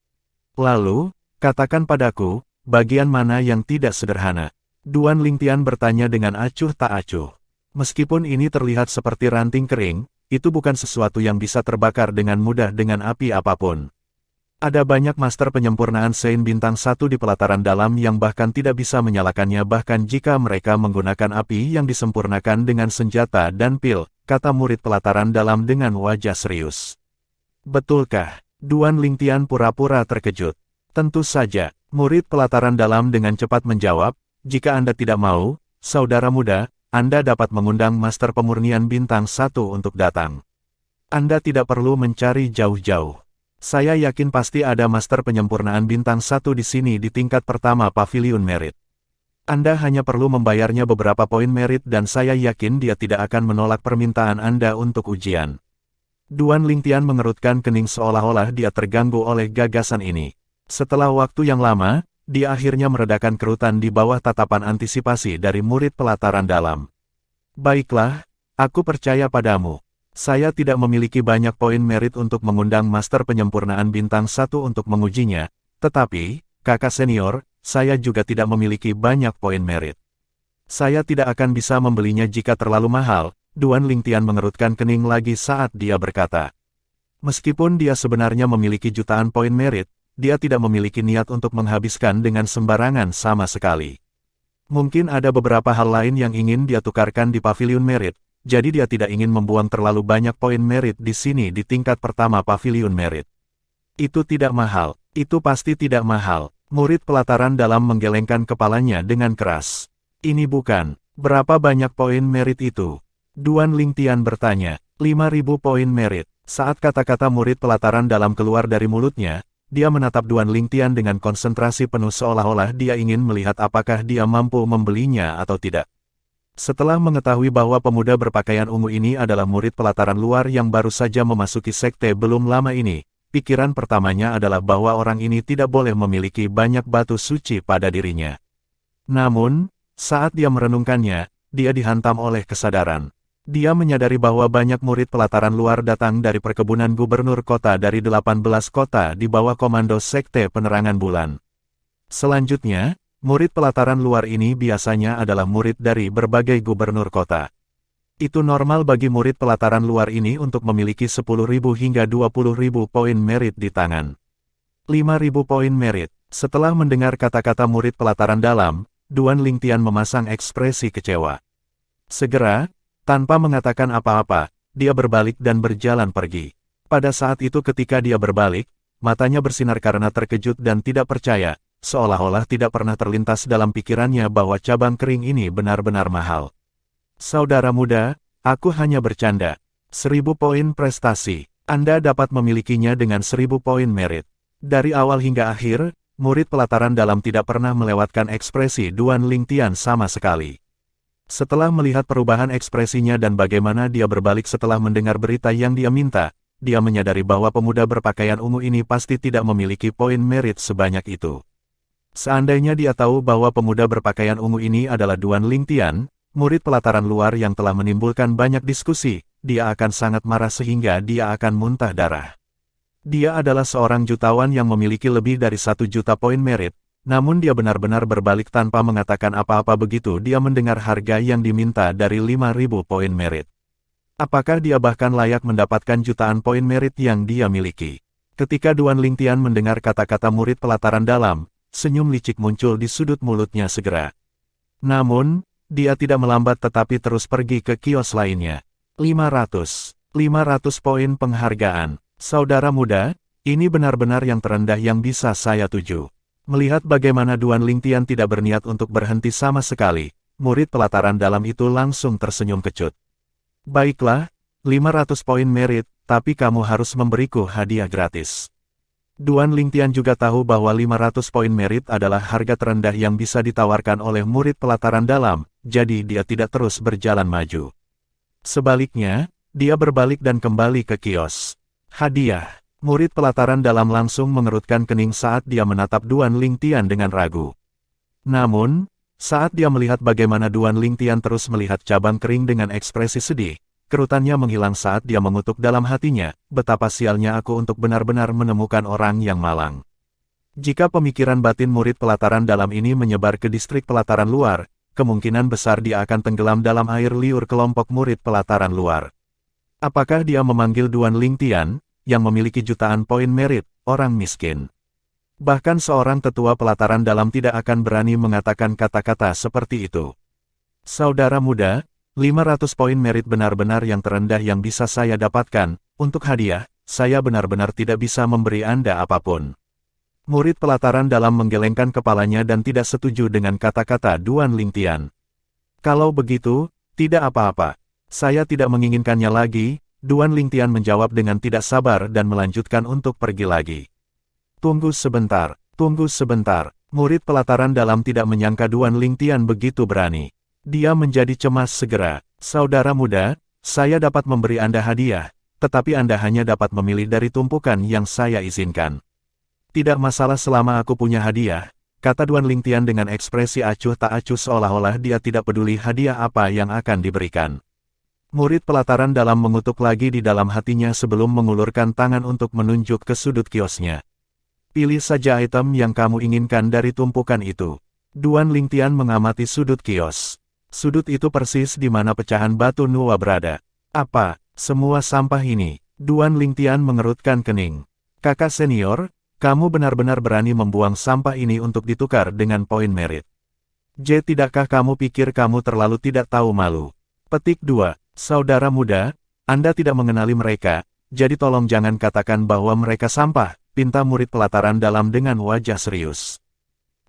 Lalu, katakan padaku, bagian mana yang tidak sederhana? Duan Lingtian bertanya dengan acuh tak acuh. Meskipun ini terlihat seperti ranting kering, itu bukan sesuatu yang bisa terbakar dengan mudah dengan api apapun. Ada banyak master penyempurnaan Sein bintang 1 di pelataran dalam yang bahkan tidak bisa menyalakannya bahkan jika mereka menggunakan api yang disempurnakan dengan senjata dan pil, kata murid pelataran dalam dengan wajah serius. Betulkah? Duan Lingtian pura-pura terkejut. Tentu saja, murid pelataran dalam dengan cepat menjawab, jika Anda tidak mau, saudara muda, Anda dapat mengundang master pemurnian bintang 1 untuk datang. Anda tidak perlu mencari jauh-jauh. Saya yakin pasti ada master penyempurnaan bintang 1 di sini di tingkat pertama Pavilion Merit. Anda hanya perlu membayarnya beberapa poin merit dan saya yakin dia tidak akan menolak permintaan Anda untuk ujian. Duan Lingtian mengerutkan kening seolah-olah dia terganggu oleh gagasan ini. Setelah waktu yang lama, dia akhirnya meredakan kerutan di bawah tatapan antisipasi dari murid pelataran dalam. Baiklah, aku percaya padamu. Saya tidak memiliki banyak poin merit untuk mengundang master penyempurnaan bintang 1 untuk mengujinya, tetapi, kakak senior, saya juga tidak memiliki banyak poin merit. Saya tidak akan bisa membelinya jika terlalu mahal, Duan Lingtian mengerutkan kening lagi saat dia berkata. Meskipun dia sebenarnya memiliki jutaan poin merit, dia tidak memiliki niat untuk menghabiskan dengan sembarangan sama sekali. Mungkin ada beberapa hal lain yang ingin dia tukarkan di Pavilion Merit, jadi dia tidak ingin membuang terlalu banyak poin merit di sini di tingkat pertama Pavilion Merit. Itu tidak mahal, itu pasti tidak mahal. Murid pelataran dalam menggelengkan kepalanya dengan keras. Ini bukan, berapa banyak poin merit itu? Duan Lingtian bertanya, 5.000 poin merit. Saat kata-kata murid pelataran dalam keluar dari mulutnya, dia menatap Duan Lingtian dengan konsentrasi penuh seolah-olah dia ingin melihat apakah dia mampu membelinya atau tidak. Setelah mengetahui bahwa pemuda berpakaian ungu ini adalah murid pelataran luar yang baru saja memasuki sekte belum lama ini, pikiran pertamanya adalah bahwa orang ini tidak boleh memiliki banyak batu suci pada dirinya. Namun, saat dia merenungkannya, dia dihantam oleh kesadaran. Dia menyadari bahwa banyak murid pelataran luar datang dari perkebunan gubernur kota dari 18 kota di bawah komando Sekte Penerangan Bulan. Selanjutnya, murid pelataran luar ini biasanya adalah murid dari berbagai gubernur kota. Itu normal bagi murid pelataran luar ini untuk memiliki 10.000 hingga 20.000 poin merit di tangan. 5.000 poin merit. Setelah mendengar kata-kata murid pelataran dalam, Duan Lingtian memasang ekspresi kecewa. Segera, tanpa mengatakan apa-apa, dia berbalik dan berjalan pergi. Pada saat itu ketika dia berbalik, matanya bersinar karena terkejut dan tidak percaya, seolah-olah tidak pernah terlintas dalam pikirannya bahwa cabang kering ini benar-benar mahal. Saudara muda, aku hanya bercanda. 1.000 poin prestasi. Anda dapat memilikinya dengan 1.000 poin merit. Dari awal hingga akhir, murid pelataran dalam tidak pernah melewatkan ekspresi Duan Lingtian sama sekali. Setelah melihat perubahan ekspresinya dan bagaimana dia berbalik setelah mendengar berita yang dia minta, dia menyadari bahwa pemuda berpakaian ungu ini pasti tidak memiliki poin merit sebanyak itu. Seandainya dia tahu bahwa pemuda berpakaian ungu ini adalah Duan Lingtian, murid pelataran luar yang telah menimbulkan banyak diskusi, dia akan sangat marah sehingga dia akan muntah darah. Dia adalah seorang jutawan yang memiliki lebih dari 1 juta poin merit. Namun dia benar-benar berbalik tanpa mengatakan apa-apa begitu dia mendengar harga yang diminta dari 5.000 poin merit. Apakah dia bahkan layak mendapatkan jutaan poin merit yang dia miliki? Ketika Duan Lingtian mendengar kata-kata murid pelataran dalam, senyum licik muncul di sudut mulutnya segera. Namun, dia tidak melambat tetapi terus pergi ke kios lainnya. 500 poin penghargaan. Saudara muda, ini benar-benar yang terendah yang bisa saya tuju. Melihat bagaimana Duan Lingtian tidak berniat untuk berhenti sama sekali, murid pelataran dalam itu langsung tersenyum kecut. Baiklah, 500 poin merit, tapi kamu harus memberiku hadiah gratis. Duan Lingtian juga tahu bahwa 500 poin merit adalah harga terendah yang bisa ditawarkan oleh murid pelataran dalam, jadi dia tidak terus berjalan maju. Sebaliknya, dia berbalik dan kembali ke kios. Hadiah. Murid pelataran dalam langsung mengerutkan kening saat dia menatap Duan Lingtian dengan ragu. Namun, saat dia melihat bagaimana Duan Lingtian terus melihat cabang kering dengan ekspresi sedih, kerutannya menghilang saat dia mengutuk dalam hatinya, betapa sialnya aku untuk benar-benar menemukan orang yang malang. Jika pemikiran batin murid pelataran dalam ini menyebar ke distrik pelataran luar, kemungkinan besar dia akan tenggelam dalam air liur kelompok murid pelataran luar. Apakah dia memanggil Duan Lingtian, yang memiliki jutaan poin merit, orang miskin? Bahkan seorang tetua pelataran dalam tidak akan berani mengatakan kata-kata seperti itu. Saudara muda, 500 poin merit benar-benar yang terendah yang bisa saya dapatkan. Untuk hadiah, saya benar-benar tidak bisa memberi Anda apapun. Murid pelataran dalam menggelengkan kepalanya dan tidak setuju dengan kata-kata Duan Lingtian. Kalau begitu, tidak apa-apa. Saya tidak menginginkannya lagi. Duan Lingtian menjawab dengan tidak sabar dan melanjutkan untuk pergi lagi. Tunggu sebentar, tunggu sebentar. Murid pelataran dalam tidak menyangka Duan Lingtian begitu berani. Dia menjadi cemas segera. Saudara muda, saya dapat memberi Anda hadiah, tetapi Anda hanya dapat memilih dari tumpukan yang saya izinkan. Tidak masalah selama aku punya hadiah, kata Duan Lingtian dengan ekspresi acuh tak acuh seolah-olah dia tidak peduli hadiah apa yang akan diberikan. Murid pelataran dalam mengutuk lagi di dalam hatinya sebelum mengulurkan tangan untuk menunjuk ke sudut kiosnya. Pilih saja item yang kamu inginkan dari tumpukan itu. Duan Lingtian mengamati sudut kios. Sudut itu persis di mana pecahan batu Nuwa berada. Apa, semua sampah ini? Duan Lingtian mengerutkan kening. Kakak senior, kamu benar-benar berani membuang sampah ini untuk ditukar dengan poin merit. Tidakkah kamu pikir kamu terlalu tidak tahu malu? Petik 2. Saudara muda, Anda tidak mengenali mereka, jadi tolong jangan katakan bahwa mereka sampah, pinta murid pelataran dalam dengan wajah serius.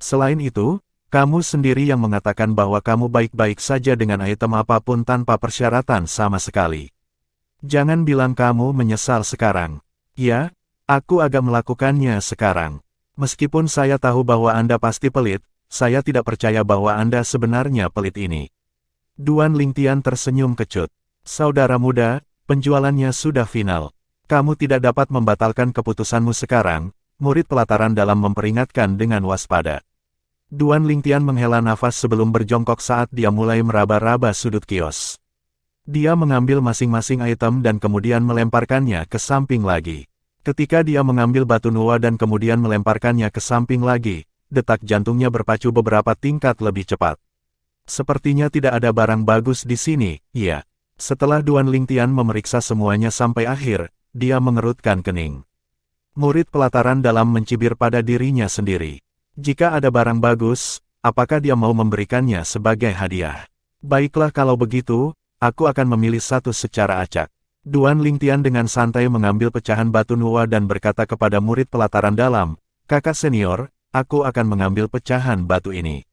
Selain itu, kamu sendiri yang mengatakan bahwa kamu baik-baik saja dengan item apapun tanpa persyaratan sama sekali. Jangan bilang kamu menyesal sekarang. Ya, aku agak melakukannya sekarang. Meskipun saya tahu bahwa Anda pasti pelit, saya tidak percaya bahwa Anda sebenarnya pelit ini. Duan Lingtian tersenyum kecut. Saudara muda, penjualannya sudah final. Kamu tidak dapat membatalkan keputusanmu sekarang, murid pelataran dalam memperingatkan dengan waspada. Duan Lingtian menghela nafas sebelum berjongkok saat dia mulai meraba-raba sudut kios. Dia mengambil masing-masing item dan kemudian melemparkannya ke samping lagi. Ketika dia mengambil batu Nuwa dan kemudian melemparkannya ke samping lagi, detak jantungnya berpacu beberapa tingkat lebih cepat. Sepertinya tidak ada barang bagus di sini, iya. Setelah Duan Lingtian memeriksa semuanya sampai akhir, dia mengerutkan kening. Murid pelataran dalam mencibir pada dirinya sendiri. Jika ada barang bagus, apakah dia mau memberikannya sebagai hadiah? Baiklah kalau begitu, aku akan memilih satu secara acak. Duan Lingtian dengan santai mengambil pecahan batu Nuwa dan berkata kepada murid pelataran dalam, "Kakak senior, aku akan mengambil pecahan batu ini.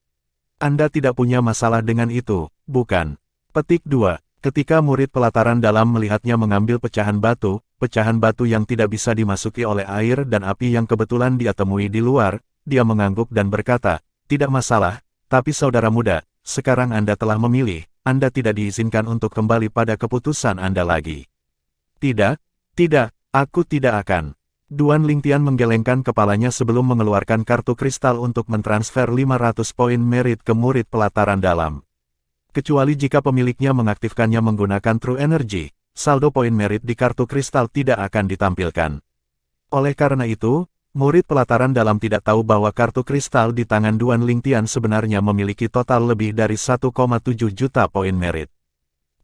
Anda tidak punya masalah dengan itu, bukan?" Petik 2. Ketika murid pelataran dalam melihatnya mengambil pecahan batu yang tidak bisa dimasuki oleh air dan api yang kebetulan dia temui di luar, dia mengangguk dan berkata, "Tidak masalah, tapi saudara muda, sekarang Anda telah memilih, Anda tidak diizinkan untuk kembali pada keputusan Anda lagi." "Tidak, aku tidak akan." Duan Lingtian menggelengkan kepalanya sebelum mengeluarkan kartu kristal untuk mentransfer 500 poin merit ke murid pelataran dalam. Kecuali jika pemiliknya mengaktifkannya menggunakan True Energy, saldo poin merit di kartu kristal tidak akan ditampilkan. Oleh karena itu, murid pelataran dalam tidak tahu bahwa kartu kristal di tangan Duan Lingtian sebenarnya memiliki total lebih dari 1,7 juta poin merit.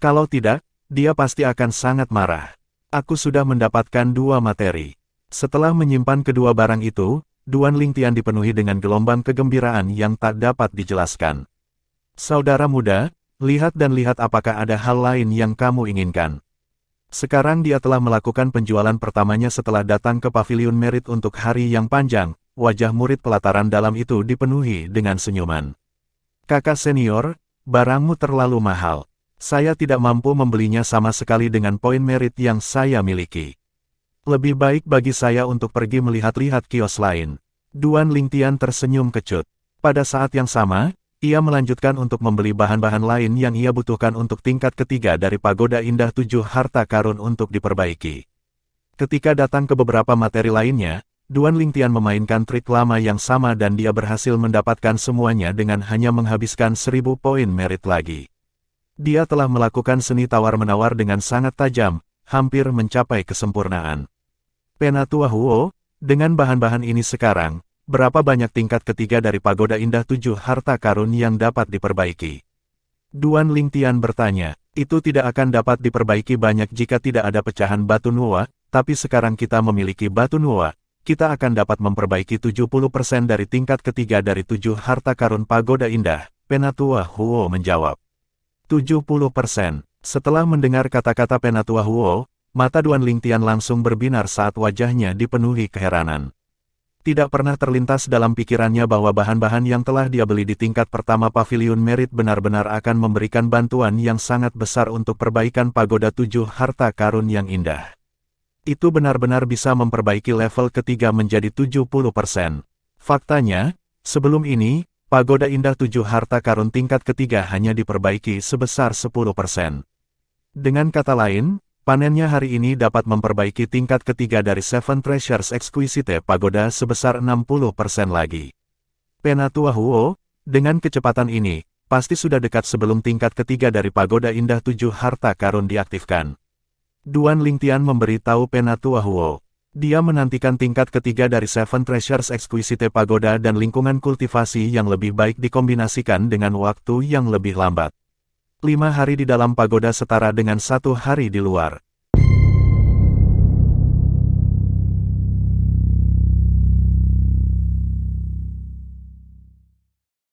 Kalau tidak, dia pasti akan sangat marah. Aku sudah mendapatkan 2 materi. Setelah menyimpan kedua barang itu, Duan Lingtian dipenuhi dengan gelombang kegembiraan yang tak dapat dijelaskan. "Saudara muda, lihat apakah ada hal lain yang kamu inginkan." Sekarang dia telah melakukan penjualan pertamanya setelah datang ke pavilion merit untuk hari yang panjang. Wajah murid pelataran dalam itu dipenuhi dengan senyuman. "Kakak senior, barangmu terlalu mahal. Saya tidak mampu membelinya sama sekali dengan poin merit yang saya miliki. Lebih baik bagi saya untuk pergi melihat-lihat kios lain." Duan Lingtian tersenyum kecut. Pada saat yang sama, ia melanjutkan untuk membeli bahan-bahan lain yang ia butuhkan untuk tingkat ketiga dari Pagoda Indah 7 harta karun untuk diperbaiki. Ketika datang ke beberapa materi lainnya, Duan Lingtian memainkan trik lama yang sama dan dia berhasil mendapatkan semuanya dengan hanya menghabiskan 1000 poin merit lagi. Dia telah melakukan seni tawar-menawar dengan sangat tajam, hampir mencapai kesempurnaan. "Penatua Huo, dengan bahan-bahan ini sekarang, berapa banyak tingkat ketiga dari Pagoda Indah 7 harta karun yang dapat diperbaiki?" Duan Lingtian bertanya. "Itu tidak akan dapat diperbaiki banyak jika tidak ada pecahan batu Nuwa, tapi sekarang kita memiliki batu Nuwa, kita akan dapat memperbaiki 70% dari tingkat ketiga dari 7 harta karun Pagoda Indah." Penatua Huo menjawab. 70%. Setelah mendengar kata-kata Penatua Huo, mata Duan Lingtian langsung berbinar saat wajahnya dipenuhi keheranan. Tidak pernah terlintas dalam pikirannya bahwa bahan-bahan yang telah dia beli di tingkat pertama pavilion merit benar-benar akan memberikan bantuan yang sangat besar untuk perbaikan Pagoda 7 harta karun yang indah. Itu benar-benar bisa memperbaiki level ketiga menjadi 70%. Faktanya, sebelum ini, Pagoda Indah 7 harta karun tingkat ketiga hanya diperbaiki sebesar 10%. Dengan kata lain, panennya hari ini dapat memperbaiki tingkat ketiga dari Seven Treasures Exquisite Pagoda sebesar 60% lagi. Penatua Huo, dengan kecepatan ini, pasti sudah dekat sebelum tingkat ketiga dari Pagoda Indah 7 harta karun diaktifkan. Duan Lingtian memberitahu Penatua Huo. Dia menantikan tingkat ketiga dari Seven Treasures Exquisite Pagoda dan lingkungan kultivasi yang lebih baik dikombinasikan dengan waktu yang lebih lambat. 5 hari di dalam pagoda setara dengan 1 hari di luar.